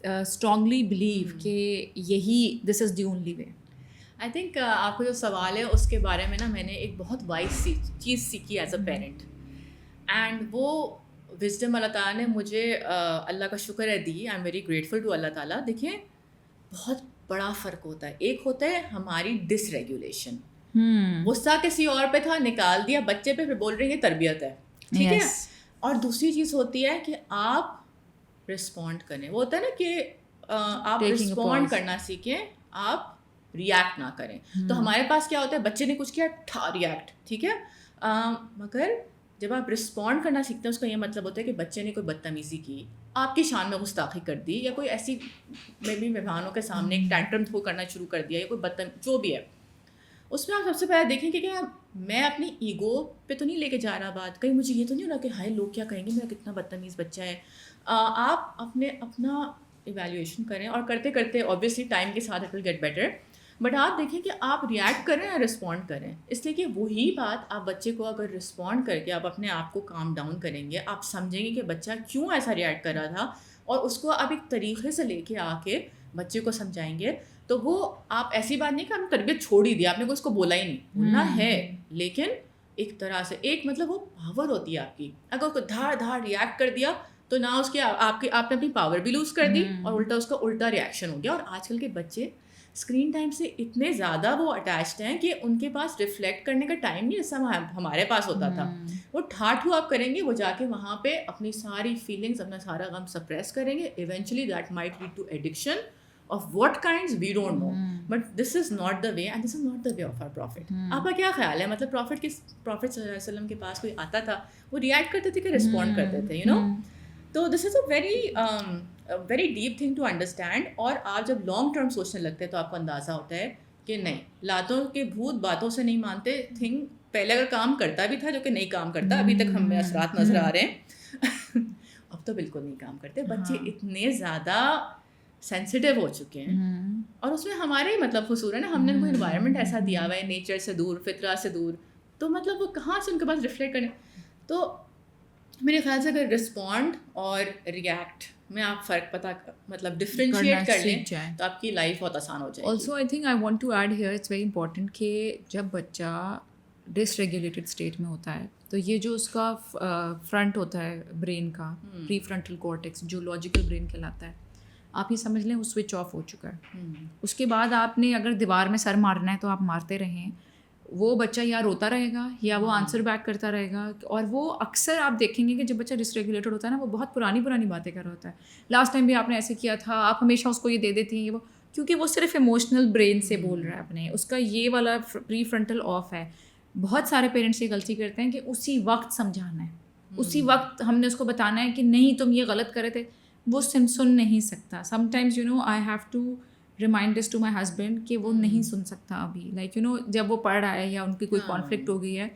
strongly blue کہ یہی دس از the only way. I think آپ کو جو سوال ہے اس کے بارے میں نا میں نے ایک بہت وائز چیز سیکھی ایز اے پیرنٹ, اینڈ وہ وزڈم اللہ تعالیٰ نے مجھے اللہ کا شکر ہے دی. I am very grateful to Allah تعالیٰ. دیکھیں بہت بڑا فرق ہوتا ہے. ایک ہوتا ہے ہماری ڈس ریگولیشن, غصہ کسی اور پہ تھا نکال دیا بچے پہ, پھر بول رہے ہیں تربیت ہے, ٹھیک ہے. اور دوسری چیز ہوتی ہے کہ آپ رسپونڈ کریں. وہ ہوتا ہے نا کہ آپ رسپونڈ کرنا سیکھیں, آپ ریئیکٹ نہ کریں. تو ہمارے پاس کیا ہوتا ہے, بچے نے کچھ کیا ریئیکٹ, ٹھیک ہے. مگر جب آپ رسپونڈ کرنا سیکھتے ہیں اس کا یہ مطلب ہوتا ہے کہ بچے نے کوئی بدتمیزی کی, آپ کی شان میں گستاخی کر دی, یا کوئی ایسی میں بھی مہمانوں کے سامنے ایک ٹینٹرم تھرو کرنا شروع کر دیا, یا کوئی جو بھی ہے, اس میں آپ سب سے پہلے دیکھیں کہ کیا میں اپنی ایگو پہ تو نہیں لے کے جا رہا بات, کہیں مجھے یہ تو نہیں ہو رہا کہ ہائے لوگ کیا کہیں گے میرا کتنا بدتمیز بچہ ہے. آپ اپنا ایویلیویشن کریں, اور کرتے کرتے اوبویسلی ٹائم کے ساتھ it will get better. But آپ دیکھیں کہ آپ ریئیکٹ کریں یا رسپونڈ کریں, اس لیے کہ وہی بات آپ بچے کو اگر رسپونڈ کر کے آپ اپنے آپ کو کام ڈاؤن کریں گے, آپ سمجھیں گے کہ بچہ کیوں ایسا ریئیکٹ کر رہا تھا, اور اس کو آپ ایک طریقے سے لے کے آ کے بچے کو سمجھائیں گے. تو وہ آپ ایسی بات نہیں کہ آپ نے تربیت چھوڑ ہی دیا, آپ نے کو اس کو بولا ہی نہیں, بولنا ہے, لیکن ایک طرح سے ایک مطلب وہ پاور ہوتی ہے آپ کی. اگر کوئی دھاڑ ریئیکٹ کر دیا تو نہ اس کے آپ نے اپنی پاور بھی لوز کر دی, اور الٹا اس کا الٹا ریئیکشن ہو گیا. اور آج کل کے بچے اسکرین ٹائم سے اتنے زیادہ وہ اٹیچڈ ہیں کہ ان کے پاس ریفلیکٹ کرنے کا ٹائم نہیں جیسا ہمارے پاس ہوتا تھا. وہ ٹھاٹھو آپ کریں گے, وہ جا کے وہاں پہ اپنی ساری فیلنگس, اپنا سارا غم سپریس کریں گے. Eventually that might lead to addiction of what kinds we don't know, but this is not the way, and this is not the way of our prophet. آپ کا کیا خیال ہے, مطلب پروفٹ صلی اللہ علیہ وسلم کے پاس کوئی آتا تھا, وہ ریئیکٹ کرتے تھے کہ رسپونڈ کرتے تھے, یو نو. تو this is a very deep thing to understand. اور آپ جب لانگ ٹرم سوچنے لگتے ہیں تو آپ کو اندازہ ہوتا ہے کہ نہیں, لاتوں کے بھوت باتوں سے نہیں مانتے. تھنگ پہلے اگر کام کرتا بھی تھا جو کہ نہیں کام کرتا, ابھی تک ہمیں اثرات نظر آ رہے ہیں, اب تو بالکل نہیں کام کرتے. بچے اتنے زیادہ سینسیٹیو ہو چکے ہیں, اور اس میں ہمارے ہی مطلب قصور ہے نا, ہم نے کوئی انوائرمنٹ ایسا دیا ہوا ہے نیچر سے دور, فطرہ سے دور, تو مطلب وہ کہاں سے ان کے پاس ریفلیکٹ کرنے. تو میرے خیال سے اگر رسپونڈ اور ریئیکٹ میں آپ فرق پتہ مطلب ڈفرینشیٹ کر لیں تو آپ کی لائف بہت آسان ہو جائے گی. Also I think I want to add here it's very important کہ جب بچہ ڈس ریگولیٹڈ اسٹیٹ میں ہوتا ہے تو یہ جو اس کا فرنٹ ہوتا ہے برین کا پری فرنٹل کورٹیکس جو لاجیکل برین کہلاتا ہے, آپ یہ سمجھ لیں وہ سوئچ آف ہو چکا ہے. اس کے بعد آپ نے اگر دیوار میں سر مارنا ہے تو آپ مارتے رہیں, وہ بچہ یا روتا رہے گا یا وہ آنسر بیک کرتا رہے گا. اور وہ اکثر آپ دیکھیں گے کہ جب بچہ ڈس ریگولیٹڈ ہوتا ہے نا وہ بہت پرانی باتیں کر رہا ہوتا ہے. لاسٹ ٹائم بھی آپ نے ایسے کیا تھا, آپ ہمیشہ اس کو یہ دے دیتی ہیں وہ, کیونکہ وہ صرف ایموشنل برین سے بول رہا ہے اپنے, اس کا یہ والا پری فرنٹل آف ہے. بہت سارے پیرنٹس یہ غلطی کرتے ہیں کہ اسی وقت سمجھانا ہے, اسی وقت ہم نے اس کو بتانا ہے کہ نہیں تم یہ غلط کرے تھے. وہ سن نہیں سکتا. Sometimes I have to remind this to my husband کہ وہ نہیں سن سکتا ابھی, لائک جب وہ پڑھ رہا ہے یا ان کی کوئی کانفلکٹ ہو گئی ہے.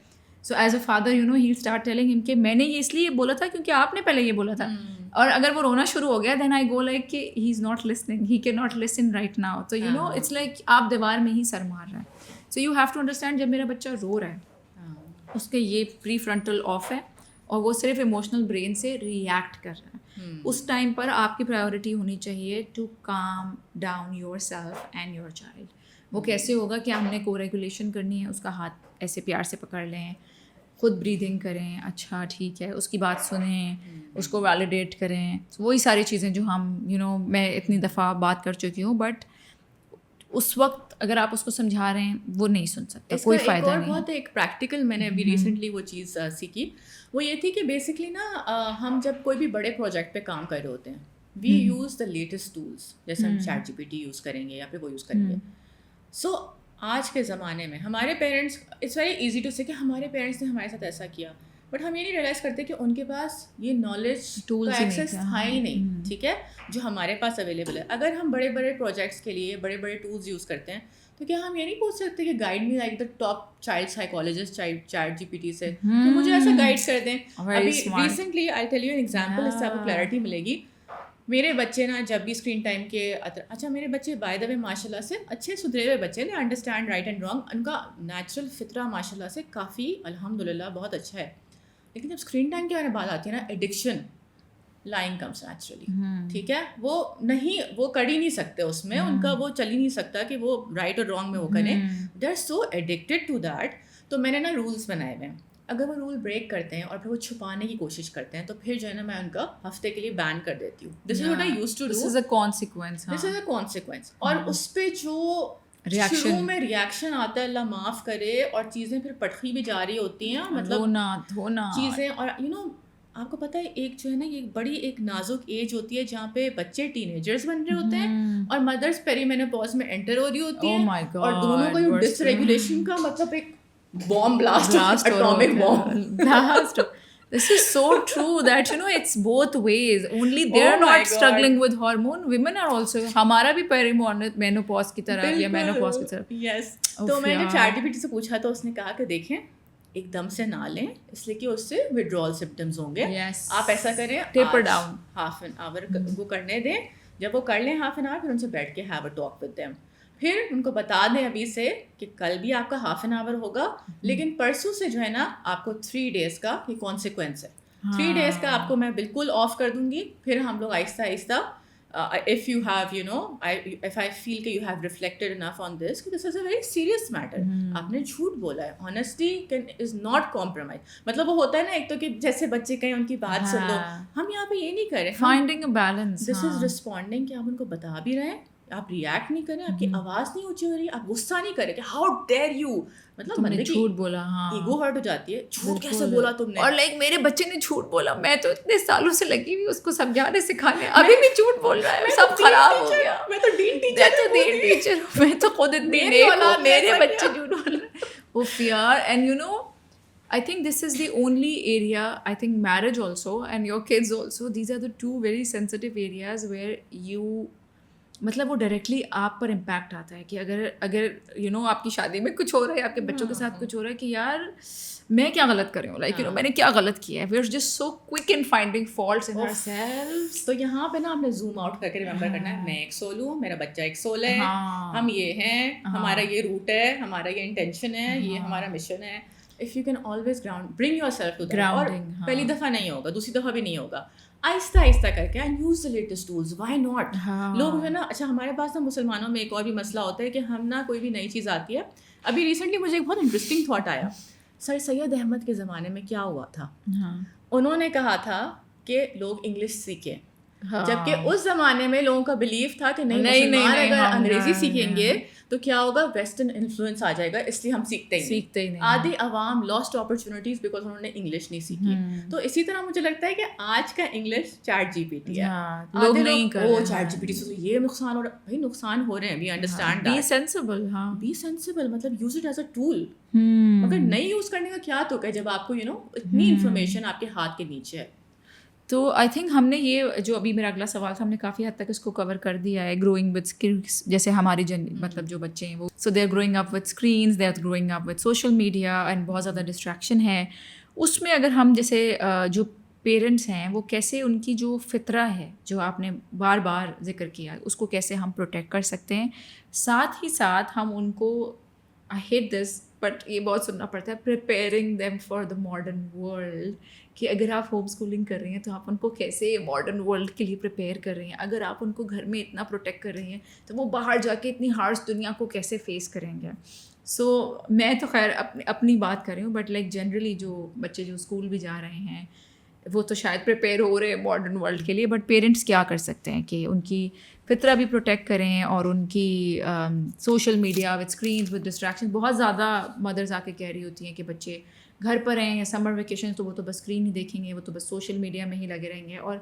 So as a father he start telling ہم کہ میں نے یہ اس لیے بولا تھا کیونکہ آپ نے پہلے یہ بولا تھا. اور اگر وہ رونا شروع ہو گیا دین آئی گو لائک کہ he is not listening, he can not listen right now. تو اٹس لائک آپ دیوار میں ہی سر مار رہے ہیں. So you have to understand جب میرا بچہ رو رہا ہے اس کے یہ پری فرنٹل آف ہے اور وہ صرف ایموشنل برین سے ریئیکٹ کر رہا ہے. اس ٹائم پر آپ کی پرائیورٹی ہونی چاہیے to calm down yourself and your child. وہ کیسے ہوگا کہ ہم نے کو ریگولیشن کرنی ہے, اس کا ہاتھ ایسے پیار سے پکڑ لیں, خود بریدنگ کریں, اچھا ٹھیک ہے, اس کی بات سنیں, اس کو ویلیڈیٹ کریں. وہی ساری چیزیں جو ہم میں اتنی دفعہ بات کر چکی ہوں, بٹ اس وقت اگر آپ اس کو سمجھا رہے ہیں وہ نہیں سن سکتا, کوئی فائدہ نہیں. بہت ایک پریکٹیکل میں نے ابھی ریسنٹلی وہ چیز سیکھی, وہ یہ تھی کہ بیسکلی نا ہم جب کوئی بھی بڑے پروجیکٹ پہ کام کر رہے ہوتے ہیں we use the latest tools, جیسے ہم chat G P T use کریں گے یا پھر وہ یوز کریں گے. سو آج کے زمانے میں ہمارے parents, it's very easy to say کہ ہمارے پیرنٹس نے ہمارے ساتھ ایسا کیا, بٹ ہم یہ نہیں ریئلائز کرتے کہ ان کے پاس یہ نالج ٹولس ایکسیس تھا ہی نہیں, ٹھیک ہے, جو ہمارے پاس اویلیبل ہے. اگر ہم بڑے بڑے پروجیکٹس کے لیے بڑے بڑے ٹولس یوز کرتے ہیں تو کیا ہم یہ نہیں پوچھ سکتے کہ guide me like the top child psychologist chat G P T سے کہ مجھے ایسا گائیڈ کر دیں. ابھی recently I tell you an example, اس سے آپ کو کلیئرٹی ملے گی. میرے بچے نا جب بھی اسکرین ٹائم کے اچھا میرے بچے بائی دا وے ماشاء اللہ سے اچھے سدھرے ہوئے بچے نے, انڈرسٹینڈ رائٹ اینڈ رانگ, ان کا نیچرل فطرہ ماشاء اللہ سے کافی الحمد للہ بہت اچھا ہے. لیکن جب اسکرین ٹائم کے بارے میں بات آتی ہے نا, ایڈکشن لائنگ کمس نیچرلی, ٹھیک ہے, وہ کر ہی نہیں سکتے اس میں, ان کا وہ چل ہی نہیں سکتا کہ وہ رائٹ اور رانگ میں وہ کریں. They are so addicted to that. تو میں نے نا رولس بنائے ہوئے ہیں, اگر وہ رول بریک کرتے ہیں اور پھر وہ چھپانے کی کوشش کرتے ہیں تو پھر جو ہے نا میں ان کا ہفتے کے لیے بین کر دیتی ہوں. This is what I used to do, this is a consequence, this is a consequence. اور اس پہ جو شروع میں ریئیکشن آتا ہے اللہ معاف کرے, اور چیزیں پھر پٹخی بھی جا رہی ہوتی ہیں, مطلب دھونا چیزیں. اور آپ کو پتہ ہے ایک جو ہے نا یہ بڑی ایک نازک ایج ہوتی ہے جہاں پہ بچے ٹین ایجرز بن رہے ہوتے ہیں اور مدرس پیری مینوپاز میں انٹر ہو رہی ہوتی ہیں, اور دونوں کا جو ڈس ریگولیشن کا مطلب ایک bomb blast, atomic bomb. This is so true that it's both ways. Only they're not struggling with hormone. Women are also. ہمارا بھی menopause کی طرف یا menopause کی طرف. Yes. تو میں نے چیٹ جی پی ٹی سے پوچھا تو اس نے کہا کہ دیکھیں ایک دم سے نہ لیں, اس لیے کہ اس سے withdrawal symptoms ہوں گے. آپ ایسا کریں, taper down, half an hour کو کرنے دیں. جب وہ کر لیں half an hour, پھر ان سے بیٹھ کے have a talk with them. پھر ان کو بتا دیں ابھی سے کہ کل بھی آپ کا half an hour ہوگا, لیکن پرسوں سے جو ہے نا آپ کو 3 days کا یہ کانسیکوینس ہے. 3 days کا آپ کو میں بالکل آف کر دوں گی. پھر ہم لوگ آہستہ آہستہ if you have if I feel کہ you have reflected enough on this کہ this is a very serious matter. آپ نے جھوٹ بولا ہے, honesty is not compromise. مطلب وہ ہوتا ہے نا ایک تو کہ جیسے بچے کہیں ان کی بات سن لو, ہم یہاں پہ یہ نہیں کر رہے, finding a balance. this is responding کہ آپ ان کو بتا بھی رہے ہیں, آپ ریئیکٹ نہیں کریں, آپ کی آواز نہیں اونچی ہو رہی, آپ غصہ نہیں کریں کہ ہاؤ ڈیئر یو, مطلب بندے کی جھوٹ بولا, ایگو ہرٹ ہو جاتی ہے, جھوٹ کیسے بولا تم نے, اور لائک میرے بچے نے جھوٹ بولا, میں تو اتنے سالوں سے لگی ہوئی اس کو سمجھانے سکھانے, ابھی بھی جھوٹ بول رہا ہے, سب خراب ہو گیا. میں تو ڈین ٹیچر ہوں, میں تو خود اتنی میرے بچے جھوٹ بول رہے ہیں. اوف یار. And I think this is the only area, I think marriage also and your kids also, these are the two very sensitive areas where you مطلب وہ ڈائریکٹلی آپ پر امپیکٹ آتا ہے کہ اگر آپ کی شادی میں کچھ ہو رہا ہے, آپ کے بچوں کے ساتھ کچھ ہو رہا ہے کہ یار میں کیا غلط کر رہی ہوں, لائک میں نے کیا غلط کیا ہے. We are just so quick in finding faults in ourselves. تو یہاں پہ نا آپ نے زوم آؤٹ کر کے ریممبر کرنا ہے, میں ایک سول ہوں, میرا بچہ ایک سول ہے, ہم یہ ہیں, ہمارا یہ روٹ ہے, ہمارا یہ انٹینشن ہے, یہ ہمارا مشن ہے. if you can always bring yourself to that. اور پہلی دفعہ نہیں ہوگا, دوسری دفعہ بھی نہیں ہوگا, آہستہ آہستہ کر کے and use the latest tools. Why not. لوگ جو ہے نا, اچھا ہمارے پاس نا مسلمانوں میں ایک اور بھی مسئلہ ہوتا ہے کہ ہم نا کوئی بھی نئی چیز آتی ہے. ابھی ریسنٹلی مجھے ایک بہت انٹرسٹنگ تھاٹ آیا. سر سید احمد کے زمانے میں کیا ہوا تھا, انہوں نے کہا تھا کہ لوگ انگلش سیکھیں, جبکہ اس زمانے میں لوگوں کا بلیف تھا کہ نہیں مسلمان اگر انگریزی سیکھیں گے تو کیا ہوگا, ویسٹرن انفلوئنس آ جائے گا, اس لیے ہم سیکھتے ہی نہیں. آدھی عوام لاسٹ اپرچونیٹیز بیکاز انہوں نے انگلش نہیں سیکھی. تو اسی طرح مجھے لگتا ہے کہ آج کا English chat G P T ہے. لوگ نہیں کر رہے, چیٹ جی پی ٹی سے یہ نقصان ہو رہا ہے. بھائی نقصان ہو رہے ہیں, we understand that. Be sensible. ہاں بی سینسیبل مطلب use it as a tool. مگر نہیں یوز کرنے کا کیا تو کہ جب آپ کو اتنی انفارمیشن آپ کے ہاتھ کے نیچے ہے. تو آئی تھنک ہم نے یہ جو ابھی میرا اگلا سوال تھا, ہم نے کافی حد تک اس کو کور کر دیا ہے. گروئنگ ود اسکرینس, جیسے ہماری مطلب جو بچے ہیں وہ so they are growing up with screens, they are growing up with social media and بہت زیادہ ڈسٹریکشن ہے. اس میں اگر ہم جیسے جو پیرنٹس ہیں وہ کیسے ان کی جو فطرہ ہے جو آپ نے بار بار ذکر کیا اس کو کیسے ہم پروٹیکٹ کر سکتے ہیں, ساتھ ہی ساتھ ہم ان کو, آئی ہیٹ دس بٹ یہ بہت سننا پڑتا ہے, preparing them for the modern world, کہ اگر آپ ہوم اسکولنگ کر رہی ہیں تو آپ ان کو کیسے ماڈرن ورلڈ کے لیے پریپیئر کر رہی ہیں. اگر آپ ان کو گھر میں اتنا پروٹیکٹ کر رہی ہیں تو وہ باہر جا کے اتنی ہارش دنیا کو کیسے فیس کریں گے. سو میں تو خیر اپنی بات کر رہی ہوں, بٹ لائک جنرلی جو بچے جو اسکول بھی جا رہے ہیں وہ تو شاید پریپیئر ہو رہے ہیں ماڈرن ورلڈ کے لیے, بٹ پیرنٹس کیا کر سکتے ہیں کہ ان کی فطرہ بھی پروٹیکٹ کریں اور ان کی social media with screens with distraction. بہت زیادہ مدرز آ کے کہہ رہی ہوتی ہیں کہ بچے گھر پر ہیں یا سمر ویکیشن تو وہ تو بس اسکرین ہی دیکھیں گے, وہ تو بس سوشل میڈیا میں ہی لگے رہیں گے. اور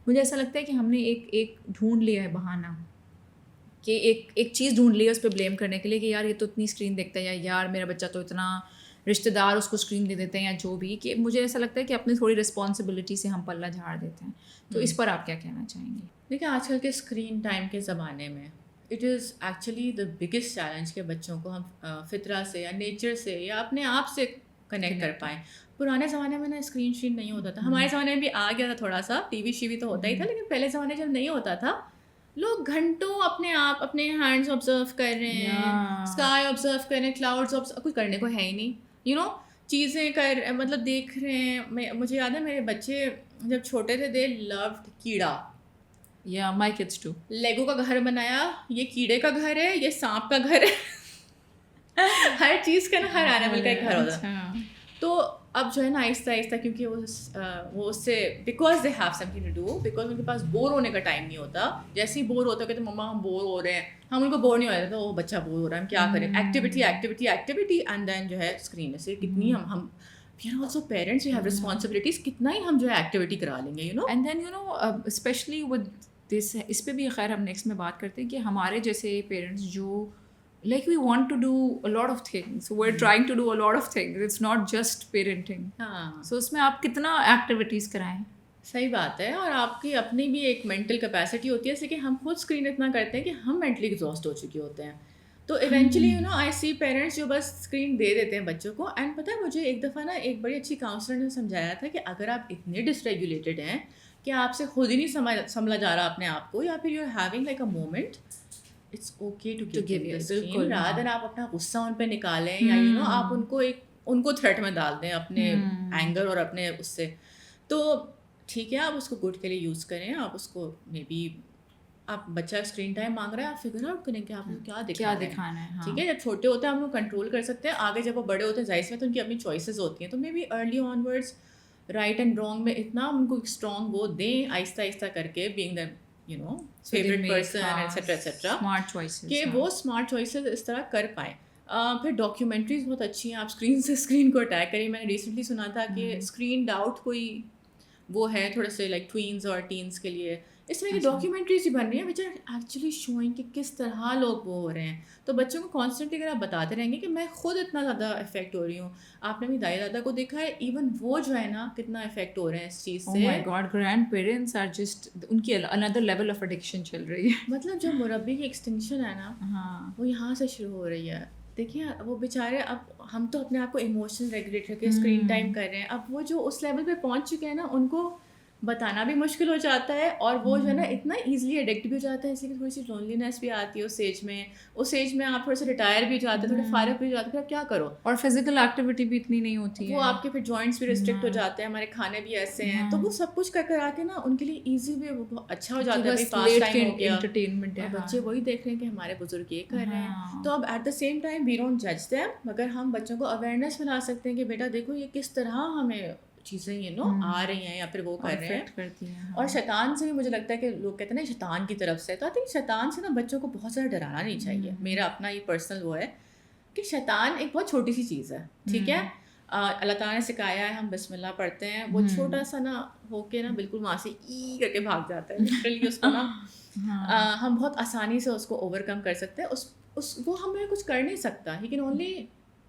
مجھے ایسا لگتا ہے کہ ہم نے ایک ڈھونڈ لیا ہے بہانہ, کہ ایک چیز ڈھونڈ لی ہے اس پہ بلیم کرنے کے لیے کہ یار یہ تو اتنی اسکرین دیکھتا ہے, یا یار میرا بچہ تو اتنا, رشتہ دار اس کو اسکرین دے دیتے ہیں یا جو بھی, کہ مجھے ایسا لگتا ہے کہ اپنی تھوڑی رسپانسبلٹی سے ہم پلہ جھاڑ دیتے ہیں. تو اس پر آپ کیا کہنا چاہیں گے؟ دیکھیں آج کل کے اسکرین ٹائم کے زمانے میں it is actually the biggest challenge کہ بچوں کو ہم فطرہ سے یا نیچر سے یا اپنے آپ سے کنیکٹ کر پائیں. پرانے زمانے میں نا اسکرین شین نہیں ہوتا تھا, ہمارے زمانے میں بھی آ گیا تھا تھوڑا سا, ٹی وی شی وی تو ہوتا ہی تھا, لیکن پہلے زمانے جب نہیں ہوتا تھا لوگ گھنٹوں اپنے آپ اپنے ہینڈس آبزرو کر رہے ہیں, اسکائی آبزرو کر رہے ہیں, کلاؤڈس کچھ کرنے کو ہے ہی نہیں, چیزیں مطلب دیکھ رہے ہیں. مجھے یاد ہے میرے بچے جب چھوٹے تھے دے لوڈ کیڑا, یا مائی کڈس ٹو, لیگو کا گھر بنایا, یہ کیڑے کا گھر ہے, یہ سانپ کا گھر ہے, ہر چیز کا نا ہر اینیمل کا ایک گھر ہوتا ہے. تو اب جو ہے نا آہستہ آہستہ, کیونکہ وہ اس سے because they have something to do, because ان کے پاس بور ہونے کا ٹائم نہیں ہوتا. جیسے ہی بور ہوتا ہے کہ تو مما ہم بور ہو رہے ہیں, ہم ان کو بور نہیں ہو رہے, تو وہ بچہ بور ہو رہا ہے, ہم کیا کریں, activity activity activity, and then جو ہے اسکرین سے کتنی ہم also parents you have responsibilities, کتنا ہی ہم جو ہے ایکٹیویٹی کرا لیں گے, and then specially with this, اس پہ بھی خیر ہم نیکسٹ میں بات کرتے ہیں کہ ہمارے جیسے پیرنٹس جو like we want to do a lot of things, so we're trying to do a lot of things, it's not just parenting. So اس میں آپ کتنا ایکٹیویٹیز کرائیں. صحیح بات ہے, اور آپ کی اپنی بھی ایک مینٹل کیپیسٹی ہوتی ہے, اس لیے کہ ہم خود اسکرین اتنا کرتے ہیں کہ ہم مینٹلی ایگزاسٹ ہو چکے ہوتے ہیں. تو ایونچولی آئی سی پیرنٹس جو بس اسکرین دے دیتے ہیں بچوں کو. اینڈ پتہ ہے مجھے ایک دفعہ نا ایک بڑی اچھی کاؤنسلر نے سمجھایا تھا کہ اگر آپ اتنے ڈس ریگولیٹڈ ہیں کہ آپ سے خود ہی نہیں سنبھلا جا رہا اپنے آپ کو, یا پھر you are having like a moment, it's okay to give the screen, rather آپ اپنا غصہ ان پہ نکالیں, یا آپ ان کو تھریٹ میں ڈال دیں اپنے اینگر اور اپنے اس سے. تو ٹھیک ہے, آپ اس کو گڈ کے لیے یوز کریں, آپ اس کو مے بی آپ بچہ اسکرین ٹائم مانگ رہا ہے, آپ فگر آؤٹ کریں کہ آپ کو کیا دکھانا ہے. ٹھیک ہے, جب چھوٹے ہوتے ہیں ہم لوگ کنٹرول کر سکتے ہیں, آگے جب وہ بڑے ہوتے ہیں ظاہر سی بات ہے ان کی اپنی چوائسیز ہوتی ہیں, تو maybe early on words right and wrong میں اتنا ان کو اسٹرانگ وہ دیں آہستہ آہستہ کر کے, being the favorite person etc etc, smart choices, کہ وہ اسمارٹ چوائسیز اس طرح کر پائیں. پھر ڈاکیومنٹریز بہت اچھی ہیں, آپ اسکرین سے اسکرین کو اٹیک کریں. میں نے ریسنٹلی سنا تھا کہ اسکرین ڈاؤٹ کوئی وہ ہے تھوڑے سے لائک ٹوینز اور ٹینس کے لیے, اس طرح کی ڈاکیومنٹریز ہی بن رہی ہیں وچ آر ایکچولی شوئنگ کہ کس طرح لوگ وہ ہو رہے ہیں. تو بچوں کو کانسٹنٹلی اگر آپ بتاتے رہیں گے کہ میں خود اتنا زیادہ افیکٹ ہو رہی ہوں, آپ نے اپنی دائی دادا کو دیکھا ہے, ایون وہ جو ہے نا کتنا افیکٹ ہو رہے ہیں اس چیز سے. oh my god, grandparents are just, ان کی another level of addiction چل رہی ہے. مطلب جو مربی کی ایکسٹنکشن ہے نا وہ یہاں سے شروع ہو رہی ہے. دیکھیے وہ بیچارے, اب ہم تو اپنے آپ کو ایموشنل ریگولیٹ کر کے اسکرین ٹائم کر رہے ہیں, اب وہ جو اس لیول پہ پہنچ چکے ہیں نا ان کو بتانا بھی مشکل ہو جاتا ہے, اور وہ جو ہے نا اتنا ایزلی ایڈکٹ بھی ہو جاتا ہے, اس لیے کہ تھوڑی سی لونلینس بھی آتی ہے اس ایج میں آپ تھوڑے سے ریٹائر بھی ہو جاتے ہیں, تھوڑے فارغ بھی ہو جاتے ہیں, پھر آپ کیا کرو, اور فزیکل ایکٹیویٹی بھی اتنی نہیں ہوتی ہے, وہ آپ کے پھر جوائنٹس بھی ریسٹرکٹ ہو جاتے ہیں, ہمارے کھانے بھی ایسے ہیں, تو وہ سب کچھ کر آ کے نا ان کے لیے ایزی بھی اچھا ہو جاتا ہے, فاسٹ ٹائم ہو گیا, انٹرٹینمنٹ ہے. بچے وہی دیکھ رہے ہیں کہ ہمارے بزرگ یہ کر رہے ہیں. تو اب at the same time we don't جج دیم, مگر ہم بچوں کو اویئرنیس بنا سکتے ہیں کہ بیٹا دیکھو یہ کس طرح ہمیں چیزیں آ رہی ہیں یا پھر وہ کر رہے ہیں. اور شیطان سے بھی مجھے لگتا ہے کہ لوگ کہتے ہیں نا شیطان کی طرف سے, تو آئی تھنک شیطان سے نا بچوں کو بہت زیادہ ڈرانا نہیں چاہیے. میرا اپنا یہ پرسنل وہ ہے کہ شیطان ایک بہت چھوٹی سی چیز ہے, ٹھیک ہے, اللہ تعالیٰ نے سکھایا ہے, ہم بسم اللہ پڑھتے ہیں, وہ چھوٹا سا نا ہو کے نا بالکل وہاں سے ای کر کے بھاگ جاتا ہے, لٹرلی اس کو نا ہم بہت آسانی سے اس کو اوور کم کر سکتے ہیں. وہ ہمیں کچھ کر نہیں سکتا, ہی کین اونلی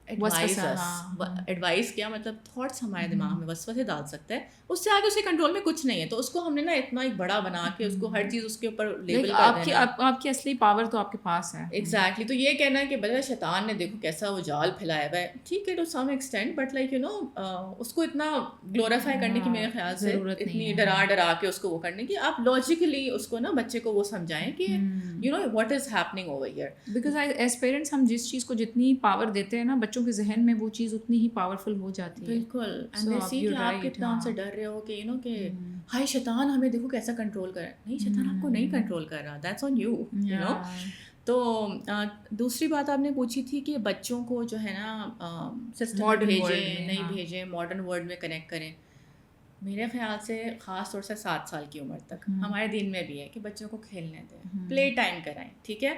ایڈوائز کیا مطلب تھاٹس ہمارے دماغ میں وسوسے ڈال سکتا ہے, اس سے آگے اس کے کنٹرول میں کچھ نہیں ہے. تو اس کو ہم نے نا اتنا ایک بڑا بنا کے اس کو ہر چیز اس کے اوپر لیبل کر دینا. آپ کی اصلی پاور تو آپ کے پاس ہے. ایگزیکٹلی. تو یہ کہنا ہے کہ بھائی شیطان نے دیکھو کیسا وہ جال پھیلایا ہوا ہے, ٹھیک ہے to some extent, but like you know اس کو اتنا گلوریفائی کرنے کی میرے خیال سے اتنی ڈرا کے اس کو وہ کرنے کی, آپ لاجیکلی اس کو نا بچے کو وہ سمجھائیں کہ you know what is happening over here. Because as parents ہم جس چیز کو جتنی پاور دیتے ہیں نا بچوں کے ذہن میں وہ چیز اتنی ہی پاورفل ہو جاتی ہے. بالکل. اینڈ دے سی کہ آپ کتنا ان سے ڈر رہے ہو کہ یو نو کہ ہائے شیطان ہمیں دیکھو کیسا کنٹرول کر رہا ہے. نہیں, شیطان آپ کو نہیں کنٹرول کر رہا, that's on you, you know. تو دوسری بات آپ نے پوچھی تھی کہ بچوں کو جو ہے نا سسٹم بھیجیں نہیں بھیجیں, ماڈرن ورلڈ میں کنیکٹ کریں. میرے خیال سے خاص طور سے 7 سال کی عمر تک ہمارے دین میں بھی ہے کہ بچوں کو کھیلنے دیں, پلے ٹائم کرائیں, ٹھیک ہے.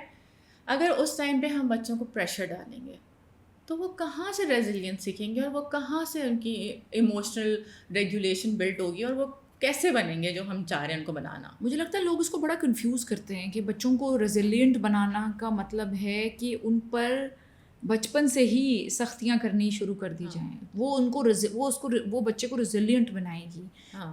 اگر اس ٹائم پہ ہم بچوں کو پریشر ڈالیں گے تو وہ کہاں سے ریزیلینس سیکھیں گے, اور وہ کہاں سے ان کی ایموشنل ریگولیشن بلڈ ہوگی, اور وہ کیسے بنیں گے جو ہم چاہ رہے ہیں ان کو بنانا. مجھے لگتا ہے لوگ اس کو بڑا کنفیوز کرتے ہیں کہ بچوں کو ریزیلینٹ بنانا کا مطلب ہے کہ ان پر بچپن سے ہی سختیاں کرنی شروع کر دی جائیں. وہ بچے کو ریزیلینٹ بنائے گی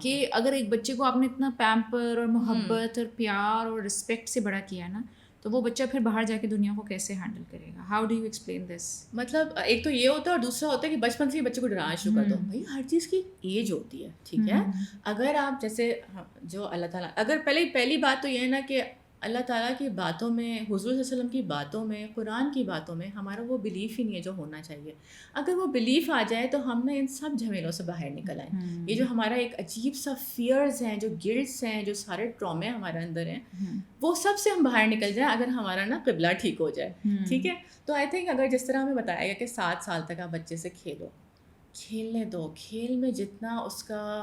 کہ اگر ایک بچے کو آپ نے اتنا پیمپر اور محبت اور پیار اور رسپیکٹ سے بڑا کیا نا, تو وہ بچہ پھر باہر جا کے دنیا کو کیسے ہینڈل کرے گا. How do you explain this? مطلب ایک تو یہ ہوتا ہے, اور دوسرا ہوتا ہے کہ بچپن سے ہی بچے کو ڈرانا شروع کر دو. بھائی ہر چیز کی ایج ہوتی ہے, ٹھیک ہے. اگر آپ جیسے جو اللہ تعالیٰ, اگر پہلی بات تو یہ ہے نا کہ اللہ تعالیٰ کی باتوں میں, حضور صلی اللہ علیہ وسلم کی باتوں میں, قرآن کی باتوں میں ہمارا وہ بلیف ہی نہیں ہے جو ہونا چاہیے. اگر وہ بلیف آ جائے تو ہم نا ان سب جھمیلوں سے باہر نکل آئیں. یہ جو ہمارا ایک عجیب سا فیئرز ہیں, جو گلٹس ہیں, جو سارے ٹرامے ہمارے اندر ہیں, وہ سب سے ہم باہر نکل جائیں اگر ہمارا نا قبلہ ٹھیک ہو جائے, ٹھیک ہے. تو آئی تھنک اگر جس طرح ہمیں بتایا گیا کہ 7 سال تک آپ بچے سے کھیلنے دو, کھیل میں جتنا اس کا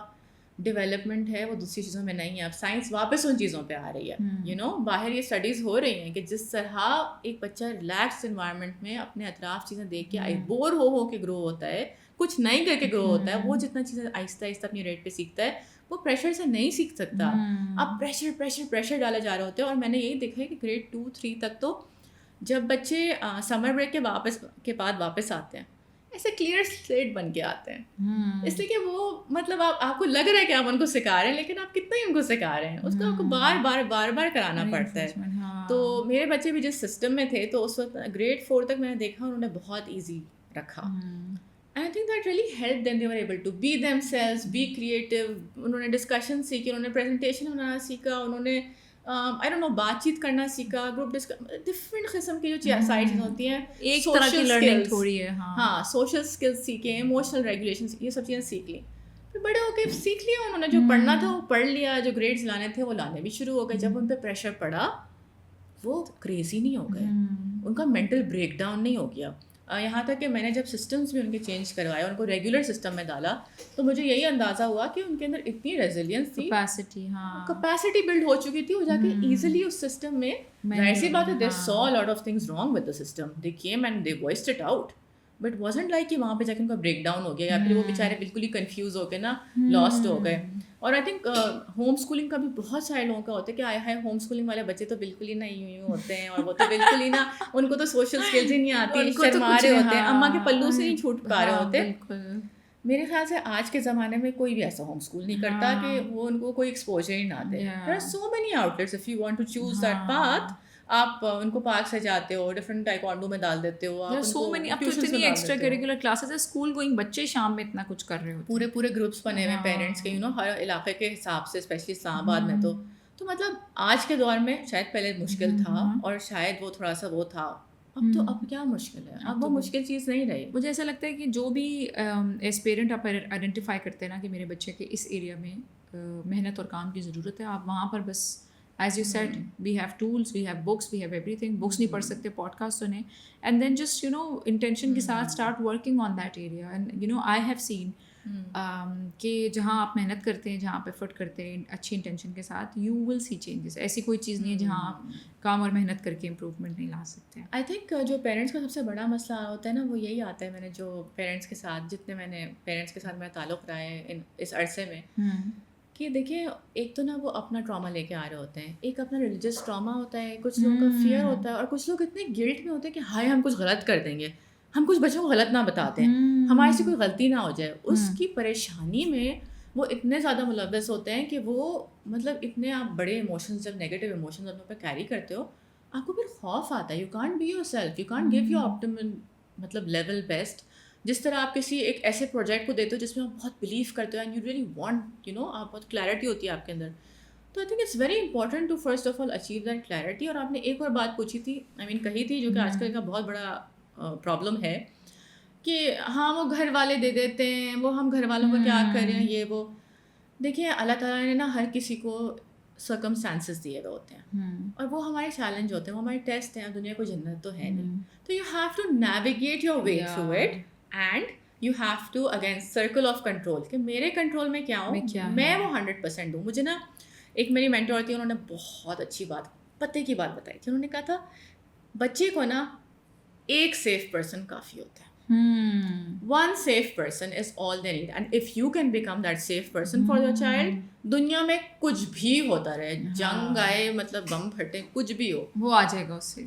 ڈیولپمنٹ ہے وہ دوسری چیزوں میں نہیں ہے. اب سائنس واپس ان چیزوں پہ آ رہی ہے, یو نو. باہر یہ اسٹڈیز ہو رہی ہیں کہ جس طرح ایک بچہ ریلیکس انوائرمنٹ میں اپنے اطراف چیزیں دیکھ کے بور ہو کے گرو ہوتا ہے, کچھ نہیں کر کے گرو ہوتا ہے, وہ جتنا چیزیں آہستہ آہستہ اپنی ریٹ پہ سیکھتا ہے وہ پریشر سے نہیں سیکھ سکتا. اب پریشر ڈالے جا رہے ہوتے ہیں. اور میں نے یہی دیکھا ہے کہ گریڈ 2-3 تک تو جب بچے سمر بریک کے بعد واپس آتے ہیں ایسے کلیئر سلیٹ بن کے آتے ہیں, اس لیے کہ وہ مطلب آپ کو لگ رہا ہے کہ آپ ان کو سکھا رہے ہیں, لیکن آپ کتنا ہی ان کو سکھا رہے ہیں, اس کو آپ کو بار بار کرانا پڑتا ہے. تو میرے بچے بھی جس سسٹم میں تھے تو اس وقت گریڈ 4 تک میں نے دیکھا انہوں نے بہت ایزی رکھا. I think that really helped them. They were able to be themselves, be creative. انہوں نے ڈسکشن سیکھی, انہوں نے پریزنٹیشن بنانا سیکھا, انہوں نے I don't know بات چیت کرنا سیکھا, گروپ ڈفرینٹ قسم کی جو ساری چیزیں ہوتی ہیں, ایک طرح کی لرننگ تھوڑی ہے. ہاں, سوشل اسکلس سیکھیں, ایموشنل ریگولیشن, یہ سب چیزیں سیکھ لیں. پھر بڑے ہو کے سیکھ لیا انہوں نے, جو پڑھنا تھا وہ پڑھ لیا, جو گریڈس لانے تھے وہ لانے بھی شروع ہو گئے. جب ان پہ پریشر پڑا وہ کریزی نہیں ہو گئے, ان کا مینٹل بریک ڈاؤن نہیں ہو گیا. یہاں تک کہ میں نے جب سسٹمس بھی ان کے چینج کروائے, ان کو ریگولر سسٹم میں ڈالا, تو مجھے یہی اندازہ ہوا کہ ان کے اندر اتنی ریزیلینس تھی, کیپیسٹی بلڈ ہو چکی تھی, وہ جا کے ایزیلی اس سسٹم میں, ظاہر سی بات ہے they saw lot of things wrong with the system, they came and they voiced it out, but wasn't like کہ وہاں پہ جا کے ان کا بریک ڈاؤن ہو گیا یا پھر وہ بیچارے بالکل ہی کنفیوز ہو کے نا لاسٹ ہو گئے. اور آئی تھنک ہوم اسکولنگ کا بھی بہت سارے لوگوں کا ہوتا ہے کہ آئے ہائے ہوم اسکولنگ والے بچے تو بالکل ہی نا یوں ہوتے ہیں, اور وہ تو بالکل ہی نا, ان کو تو سوشل اسکلز ہی نہیں آتی, شرما رہے ہوتے ہیں, اماں کے پلو سے نہیں چھوٹ پا رہے ہوتے. میرے خیال سے آج کے زمانے میں کوئی بھی ایسا ہوم اسکول نہیں کرتا کہ وہ ان کو کوئی ایکسپوجر ہی نہ دے. There are so many outlets if you want to choose that path, آپ ان کو پارک سے جاتے ہو, ڈفرینٹ ٹائیکوانڈو میں ڈال دیتے ہو, آپ سو مینی, اب تو اتنی ایکسٹرا کریکولر کلاسز ہے, اسکول گوئنگ بچے شام میں اتنا کچھ کر رہے ہوتے ہیں, پورے گروپس بنے ہوئے پیرنٹس کے, ہر علاقے کے حساب سے, اسپیشلی اسلام آباد میں. تو مطلب آج کے دور میں شاید پہلے مشکل تھا, اور شاید وہ تھوڑا سا وہ تھا, اب کیا مشکل ہے, اب وہ مشکل چیز نہیں رہی. مجھے ایسا لگتا ہے کہ جو بھی ایز پیرنٹ آپ آئیڈینٹیفائی کرتے ہیں نا کہ میرے بچے کے اس ایریا میں محنت اور کام کی ضرورت ہے, آپ وہاں پر بس as you set we have tools, we have books, we have everything. Books نہیں پڑھ سکتے, پوڈ کاسٹ سنیں, and then just you know intention کے ساتھ start working on that area. And you know I have seen کہ جہاں آپ محنت کرتے ہیں, جہاں آپ ایفرٹ کرتے ہیں اچھی انٹینشن کے ساتھ, یو ول سی چینجز. ایسی کوئی چیز نہیں ہے جہاں آپ کام اور محنت کر کے امپروومنٹ نہیں لا سکتے. آئی تھنک جو پیرنٹس کا سب سے بڑا مسئلہ ہوتا ہے نا, وہ یہی آتا ہے. میں نے جو پیرنٹس کے ساتھ, جتنے میں نے پیرنٹس کے ساتھ میرا تعلق رہا ہے اس عرصے میں, کہ دیکھیں ایک تو نا وہ اپنا ٹراما لے کے آ رہے ہوتے ہیں, ایک اپنا ریلیجیس ٹراما ہوتا ہے, کچھ لوگوں کا فیئر ہوتا ہے, اور کچھ لوگ اتنے گلٹ میں ہوتے ہیں کہ ہائے ہم کچھ غلط کر دیں گے, ہم کچھ بچوں کو غلط نہ بتاتے ہیں, ہمارے سے کوئی غلطی نہ ہو جائے. اس کی پریشانی میں وہ اتنے زیادہ ملوث ہوتے ہیں کہ وہ مطلب اتنے آپ بڑے ایموشنز, جب نیگیٹو ایموشنز اپنے اوپر کیری کرتے ہو, آپ کو پھر خوف آتا ہے. You can't be yourself, you can't give your optimal مطلب لیول بیسٹ. جس طرح آپ کسی ایک ایسے پروجیکٹ کو دیتے ہو جس میں آپ بہت بلیو کرتے ہو, and you really want, you know, آپ بہت کلیئرٹی ہوتی ہے آپ کے اندر. تو I think it's very important to first of all achieve that clarity. اور آپ نے ایک اور بات پوچھی تھی, آئی مین کہی تھی, جو کہ آج کل کا بہت بڑا پرابلم ہے, کہ ہاں وہ گھر والے دے دیتے ہیں, وہ ہم گھر والوں کو کیا کریں, یہ وہ. دیکھیے اللہ تعالیٰ نے نا ہر کسی کو سرکمسٹانسز دیے ہوئے ہوتے ہیں, اور وہ ہمارے چیلنج ہوتے ہیں, وہ ہمارے ٹیسٹ ہیں. دنیا کو جنت تو ہے نہیں, تو you have to navigate your way through it, and you have to again circle of control, کہ میرے کنٹرول میں کیا ہوں, میں وہ 100% دوں. مجھے نا ایک میری مینٹور تھی, انہوں نے بہت اچھی بات, پتے کی بات بتائی تھی. انہوں نے کہا تھا بچے کو نا ایک سیف پرسن کافی ہوتا ہے. One safe person is all they need, and if you can become that safe person for your child, دنیا میں کچھ بھی ہوتا رہے, جنگ آئے, مطلب بم پھٹے, کچھ بھی ہو, وہ آ جائے گا اس سے.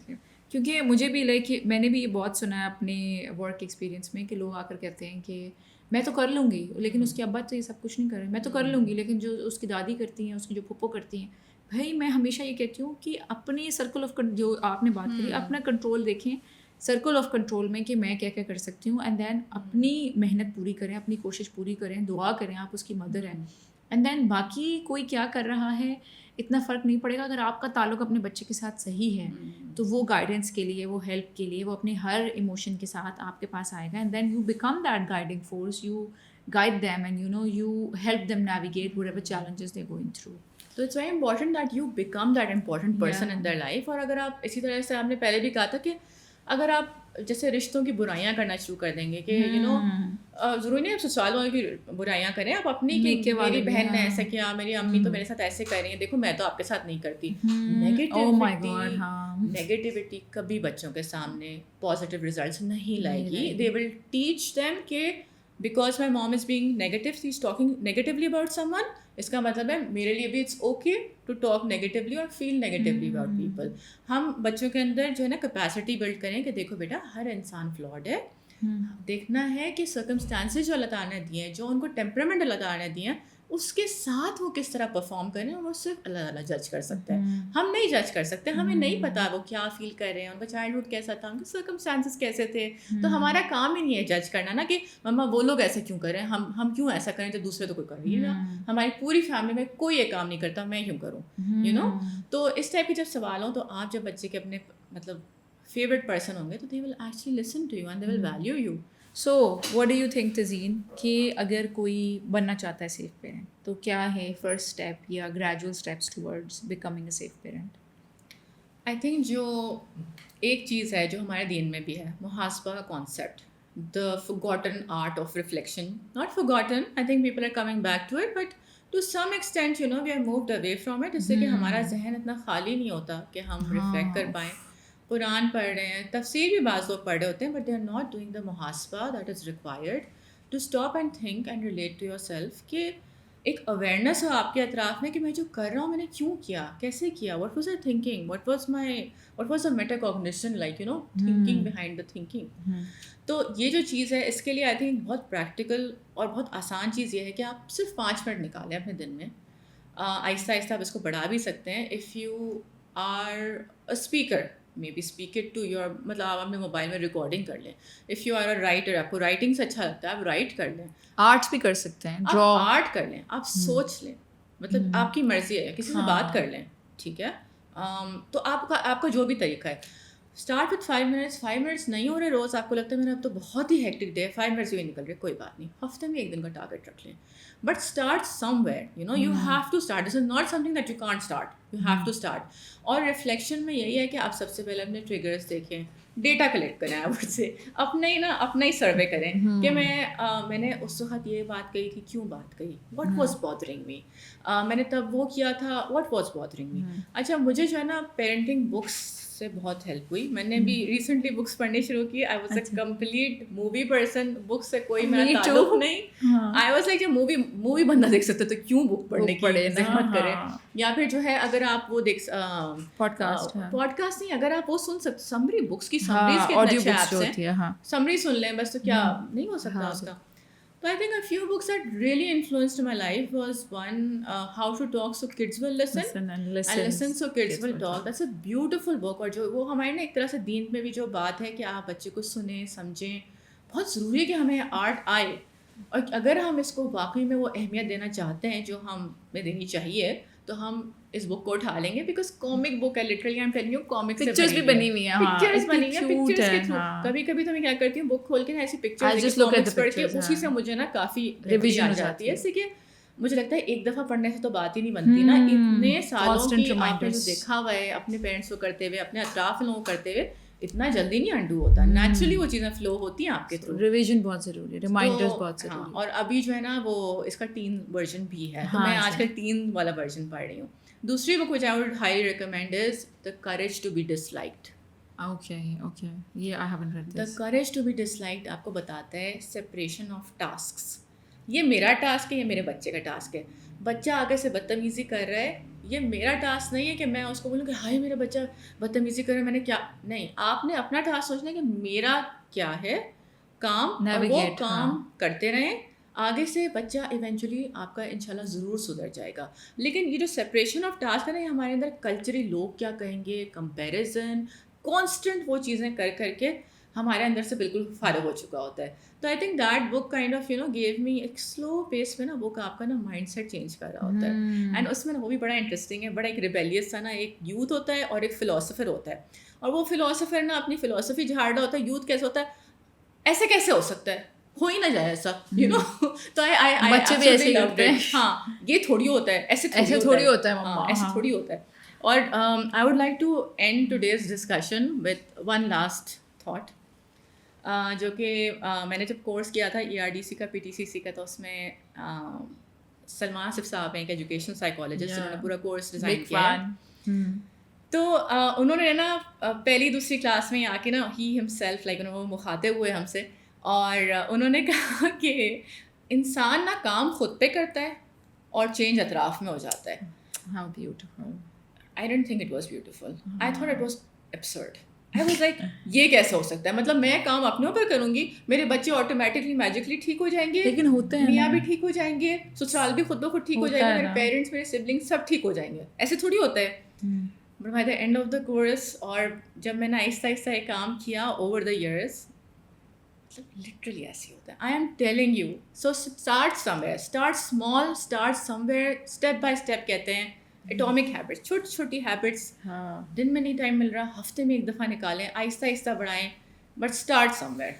کیونکہ مجھے بھی لائک میں نے بھی یہ بہت سنا ہے اپنے ورک ایکسپیرینس میں, کہ لوگ آ کر کہتے ہیں کہ میں تو کر لوں گی, لیکن اس کے ابا تو یہ سب کچھ نہیں کر رہے. میں تو کر لوں گی, لیکن جو اس کی دادی کرتی ہیں, اس کی جو پھپھو کرتی ہیں. بھائی میں ہمیشہ یہ کہتی ہوں کہ اپنے سرکل آف, جو آپ نے بات کری, اپنا کنٹرول دیکھیں, سرکل آف کنٹرول میں کہ میں کیا کیا کر سکتی ہوں, اینڈ دین اپنی محنت پوری کریں, اپنی کوشش پوری کریں, دعا کریں, آپ اس کی مدر ہیں, اینڈ دین باقی کوئی کیا کر رہا ہے اتنا فرق نہیں پڑے گا. اگر آپ کا تعلق اپنے بچے کے ساتھ صحیح ہے تو وہ گائیڈنس کے لیے, وہ ہیلپ کے لیے, وہ اپنے ہر ایموشن کے ساتھ آپ کے پاس آئے گا, and then you become that guiding force, you guide them, and you know you help them navigate whatever challenges they're going through. So it's very important that you become that important person in their life. اور اگر آپ اسی طرح سے, آپ نے پہلے بھی کہا تھا کہ اگر آپ جیسے رشتوں کی برائیاں کرنا شروع کر دیں گے, کہ یو نو ضروری نہیں آپ سسرال والوں کی برائیاں کریں, آپ اپنی, کہ میری بہن نے ایسا کیا, میری امی تو میرے ساتھ ایسے کر رہی ہیں, دیکھو میں تو آپ کے ساتھ نہیں کرتی. نیگیٹیوٹی کبھی بچوں کے سامنے پازیٹیو ریزلٹس نہیں لائے گی. دے ول ٹیچ دیم کہ because my mom is being negative, she is talking negatively about someone, اس کا مطلب ہے میرے لیے بھی it's okay to talk negatively اور فیل نیگیٹیولی اباؤٹ پیپل. ہم بچوں کے اندر جو ہے نا کیپیسٹی بلڈ کریں کہ دیکھو بیٹا ہر انسان فلاڈ ہے, دیکھنا ہے کہ سرکمسٹانسز جو اللہ تعالیٰ نے دیے ہیں, جو ان کو ٹیمپرامنٹ اللہ تعالیٰ نے دیے ہیں, اس کے ساتھ وہ کس طرح پرفارم کریں, وہ صرف اللہ تعالیٰ جج کر سکتا ہے. ہم نہیں جج کر سکتے, ہمیں نہیں پتا وہ کیا فیل کر رہے ہیں, ان کا چائلڈہڈ کیسا تھا, ان کے سرکمسٹانسز کیسے تھے. تو ہمارا کام ہی نہیں ہے جج کرنا نا, کہ مما وہ لوگ ایسے کیوں کر رہے ہیں, ہم کیوں ایسا کریں تو دوسرے تو کوئی کر رہی ہے. ہماری پوری فیملی میں کوئی یہ کام نہیں کرتا, میں کیوں کروں, یو نو. تو اس ٹائپ کے جب سوال ہوں, تو آپ جب بچے کے اپنے مطلب فیوریٹ پرسن ہوں گے, تو they will actually listen to you and they will value you. So what do you think Tazeen, کہ اگر کوئی بننا چاہتا ہے سیف پیرنٹ, تو کیا ہے فرسٹ اسٹیپ یا gradual steps towards becoming a safe parent? I think جو ایک چیز ہے جو ہمارے دین میں بھی ہے, محاسبہ کا concept, the forgotten art of reflection. Not forgotten, I think people are coming back to it, but to some extent, you know, we are moved away from it. اس سے کہ ہمارا ذہن اتنا خالی نہیں ہوتا کہ ہم ریفلیکٹ کر پائیں. قرآن پڑھ رہے ہیں, تفسیر بھی بعض لوگ پڑھ رہے ہوتے ہیں, but they are not doing the محاسبہ that is required to stop and think and relate to yourself. کہ ایک اویئرنیس ہو آپ کے اطراف میں کہ میں جو کر رہا ہوں, میں نے کیوں کیا, کیسے کیا, what was I thinking, what was the metacognition, like, you know, thinking behind the thinking. تو یہ جو چیز ہے, اس کے لیے آئی تھنک بہت پریکٹیکل اور بہت آسان چیز یہ ہے کہ آپ صرف 5 منٹ نکالیں اپنے دن میں. آہستہ آہستہ آپ اس کو بڑھا بھی سکتے ہیں. If you are a speaker, maybe speak it to your, مطلب آپ اپنے موبائل میں ریکارڈنگ کر لیں. If you are a writer, آپ کو رائٹنگ سے اچھا لگتا ہے, آپ رائٹ کر لیں. آرٹس بھی کر سکتے ہیں, آپ ڈرا. آرٹ کر لیں, آپ سوچ لیں, مطلب آپ کی مرضی ہے. کسی سے بات کر لیں, ٹھیک ہے. تو آپ کا جو بھی طریقہ ہے, اسٹارٹ وتھ 5 minutes. 5 minutes نہیں ہو رہے روز, آپ کو لگتا ہے میرا اب تو بہت ہی ہیکٹک ڈے ہے, 5 minutes بھی نکل رہے, کوئی بات نہیں, ہفتے میں 1 دن کا ٹارگیٹ رکھ لیں. But start somewhere, you have to start. This is not something that you can't start, you have to start. اور ریفلیکشن میں یہی ہے کہ آپ سب سے پہلے اپنے ٹریگرس دیکھیں, ڈیٹا کلیکٹ کریں, آپ سے اپنا ہی سروے کریں کہ میں نے اس وقت یہ بات کہی تھی, کیوں بات کہی, واٹ واز بادرنگ می, میں نے تب وہ کیا تھا, واٹ واز بادرنگ می. اچھا, مجھے جو ہے نا پیرنٹنگ بکس سے بہت ہیلپ ہوئی. میں نے بھی ریسنٹلی بکس پڑھنی شروع کی. I was a complete movie person, book سے کوئی میرا تعلق نہیں. آئی واز لائک مووی بندہ دیکھ سکتا تو کیوں بک پڑھنے کی زحمت کرے. یا پھر جو ہے اگر آپ وہ دیکھ پوڈ کاسٹ نہیں, اگر آپ وہ سن سکتے, سمری بکس کی سمریز کے اچھے ایپس ہیں, سمری سن لیں بس, تو کیا نہیں ہو سکتا اس کا. So I think a few books that really influenced my life was one, How to Talk So Kids Will Listen and Listen So Kids Will Talk. That's a beautiful book. اور جو وہ ہمارے نا ایک طرح سے دین میں بھی جو بات ہے کہ آپ بچے کو سنیں سمجھیں, بہت ضروری ہے کہ ہمیں آرٹ آئے. اور اگر ہم اس کو واقعی میں وہ اہمیت دینا چاہتے ہیں جو ہمیں دینی چاہیے, تو ہم اس بک کو اٹھا لیں گے. بیکاز کامک بک ہے, literally I am telling you, comic سے پکچرز بھی بنی ہوئی ہیں, پکچرز بنی ہوئی ہیں, پکچرز کے تھرو. کبھی کبھی تو میں کیا کرتی ہوں, بک کھول کے نا ایسی پکچرز پڑھ کے اسی سے مجھے نا کافی ریویژن ہو جاتی ہے. اس لیے کہ مجھے لگتا ہے ایک دفعہ پڑھنے سے تو بات ہی نہیں بنتی نا, اتنے سالوں کی آپ نے جو دیکھا ہوا ہے اپنے پیرنٹس کو کرتے ہوئے, اپنے اطراف لوگوں کو کرتے ہوئے, اتنا جلدی نہیں انڈو ہوتا. نیچرلی وہ چیزیں فلو ہوتی ہیں آپ کے تھرو. ریویژن بہت ضروری ہے, ریمائنڈرز بہت ضروری ہے. اور ابھی جو ہے نا وہ اس کا تین ورژن بھی ہے, تو میں آج کل 3 والا ورژن پڑھ رہی ہوں. دوسری بک which I would highly recommend is The Courage to be Disliked. Okay. Yeah, I haven't read this. The Courage to be Disliked آپ کو بتاتا ہے separation of tasks. یہ میرا ٹاسک ہے, یہ میرے بچے کا ٹاسک ہے. بچہ آگے سے بدتمیزی کر رہا ہے, یہ میرا ٹاسک نہیں ہے کہ میں اس کو بولوں کہ ہائے میرا بچہ بدتمیزی کر رہا ہے, میں نے کیا نہیں. آپ نے اپنا ٹاسک سوچنا ہے کہ میرا کیا ہے کام, اور وہ کام کرتے رہیں. آگے سے بچہ ایونچولی آپ کا انشاءاللہ ضرور سدھر جائے گا. لیکن یہ جو سپریشن آف ٹاسک ہے نا, یہ ہمارے اندر کلچری لوگ کیا کہیں گے, کمپیریزن, کانسٹنٹ وہ چیزیں کر کر کے ہمارے اندر سے بالکل فارغ ہو چکا ہوتا ہے. تو I think that book kind of give me ایک سلو پیس میں نا بک آپ کا نا مائنڈ سیٹ چینج کر رہا ہوتا ہے. اینڈ اس میں نا وہ بھی بڑا انٹرسٹنگ ہے, بڑا ایک ریبیلیس سا نا ایک یوتھ ہوتا ہے اور ایک فلاسفر ہوتا ہے. اور وہ فلاسفر نا اپنی فلاسفی جھاڑ رہا ہوتا ہے, یوتھ کیسے ہوتا ہے, ایسے کیسے ہو سکتا ہے, ہو ہی نہ جائے ایسا, تو بچے بھی ایسے کرتے ہیں. ہاں, یہ تھوڑی ہوتا ہے, ایسے تھوڑی ہوتا ہے, ایسے تھوڑی ہوتا ہے. اور I would like to end today's discussion with one last thought, جو کہ میں نے جب کورس کیا تھا ERDC کا, PTCC کا, تو اس میں سلمان آصف صاحب ہیں ایک ایجوکیشنل سائیکالوجسٹ, انہوں نے پورا کورس ڈیزائن کیا ہے. تو انہوں نے نا پہلی دوسری کلاس میں آ کے نا ہی ہمسیلف لائک وہ مخاطب ہوئے ہم سے, اور انہوں نے کہا کہ انسان نا کام خود پہ کرتا ہے اور چینج اطراف میں ہو جاتا ہے. How beautiful. I didn't think it was beautiful. I thought it was absurd. I was like, یہ کیسے ہو سکتا ہے, مطلب میں کام اپنے اوپر کروں گی, میرے بچے آٹومیٹکلی میجکلی ٹھیک ہو جائیں گے, لیکن ہوتے ہیں میاں بھی ٹھیک ہو جائیں گے, سسرال بھی خود بخود ٹھیک ہو جائیں گے, میرے پیرنٹس, میرے سبلنگ سب ٹھیک ہو جائیں گے. ایسے تھوڑی ہوتا ہے. But by the end of the course, اور جب میں نے آہستہ آہستہ یہ کام کیا اوور دا ایئرس, literally ایسے ہوتا ہے. I am telling you. So start somewhere, start small, start somewhere, step by step کہتے ہیں. اٹامک ہیبٹس, چھوٹی چھوٹی ہیبٹس, دن میں نہیں ٹائم مل رہا, ہفتے میں ایک دفعہ نکالیں, آہستہ آہستہ بڑھائیں, but start some where.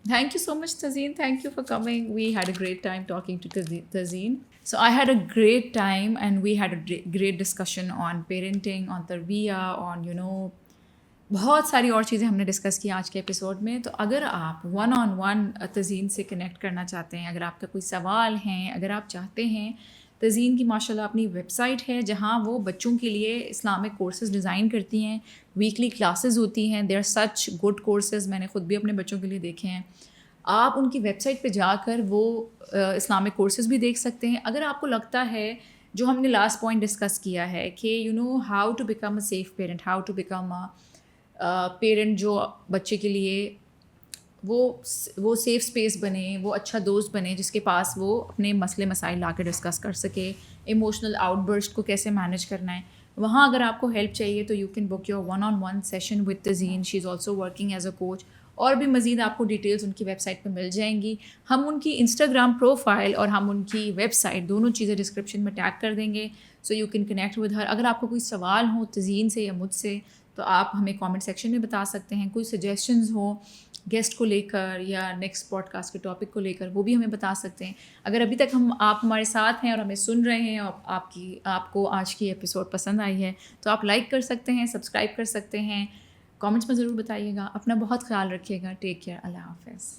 Thank you so much, Tazeen. Thank you for coming. We had a great time talking to Tazeen. So I had a great time, and we had a great discussion on parenting, on tarbiyah, on بہت ساری اور چیزیں ہم نے ڈسکس کی آج کے ایپیسوڈ میں. تو اگر آپ ون آن ون تزین سے کنیکٹ کرنا چاہتے ہیں, اگر آپ کا کوئی سوال ہیں, اگر آپ چاہتے ہیں, تزین کی ماشاء اللہ اپنی ویب سائٹ ہے جہاں وہ بچوں کے لیے اسلامک کورسز ڈیزائن کرتی ہیں, ویکلی کلاسز ہوتی ہیں, they are such good courses, میں نے خود بھی اپنے بچوں کے لیے دیکھے ہیں. آپ ان کی ویب سائٹ پہ جا کر وہ اسلامک کورسز بھی دیکھ سکتے ہیں. اگر آپ کو لگتا ہے جو ہم نے لاسٹ پوائنٹ ڈسکس کیا ہے کہ how to become a safe parent, how to become parent جو بچے کے لیے وہ سیف اسپیس بنے, وہ اچھا دوست بنے جس کے پاس وہ اپنے مسئلے مسائل لا کے ڈسکس کر سکے, ایموشنل آؤٹ برسٹ کو کیسے مینیج کرنا ہے, وہاں اگر آپ کو ہیلپ چاہیے تو you can book your 1-on-1 session with Tazeen. She is also working as a coach. اور بھی مزید آپ کو ڈیٹیلز ان کی ویب سائٹ پہ مل جائیں گی. ہم ان کی انسٹاگرام پروفائل اور ہم ان کی ویب سائٹ دونوں چیزیں ڈسکرپشن میں ٹیگ کر دیں گے, so you can connect with her. اگر آپ کو کوئی سوال ہو تزین سے یا مجھ سے تو آپ ہمیں کامنٹ سیکشن میں بتا سکتے ہیں. کوئی سجیشنز ہوں گیسٹ کو لے کر یا نیکسٹ پوڈ کاسٹ کے ٹاپک کو لے کر, وہ بھی ہمیں بتا سکتے ہیں. اگر ابھی تک آپ ہمارے ساتھ ہیں اور ہمیں سن رہے ہیں اور آپ کو آج کی ایپیسوڈ پسند آئی ہے تو آپ لائک کر سکتے ہیں, سبسکرائب کر سکتے ہیں. کامنٹس میں ضرور بتائیے گا. اپنا بہت خیال رکھیے گا. Take care. اللہ حافظ.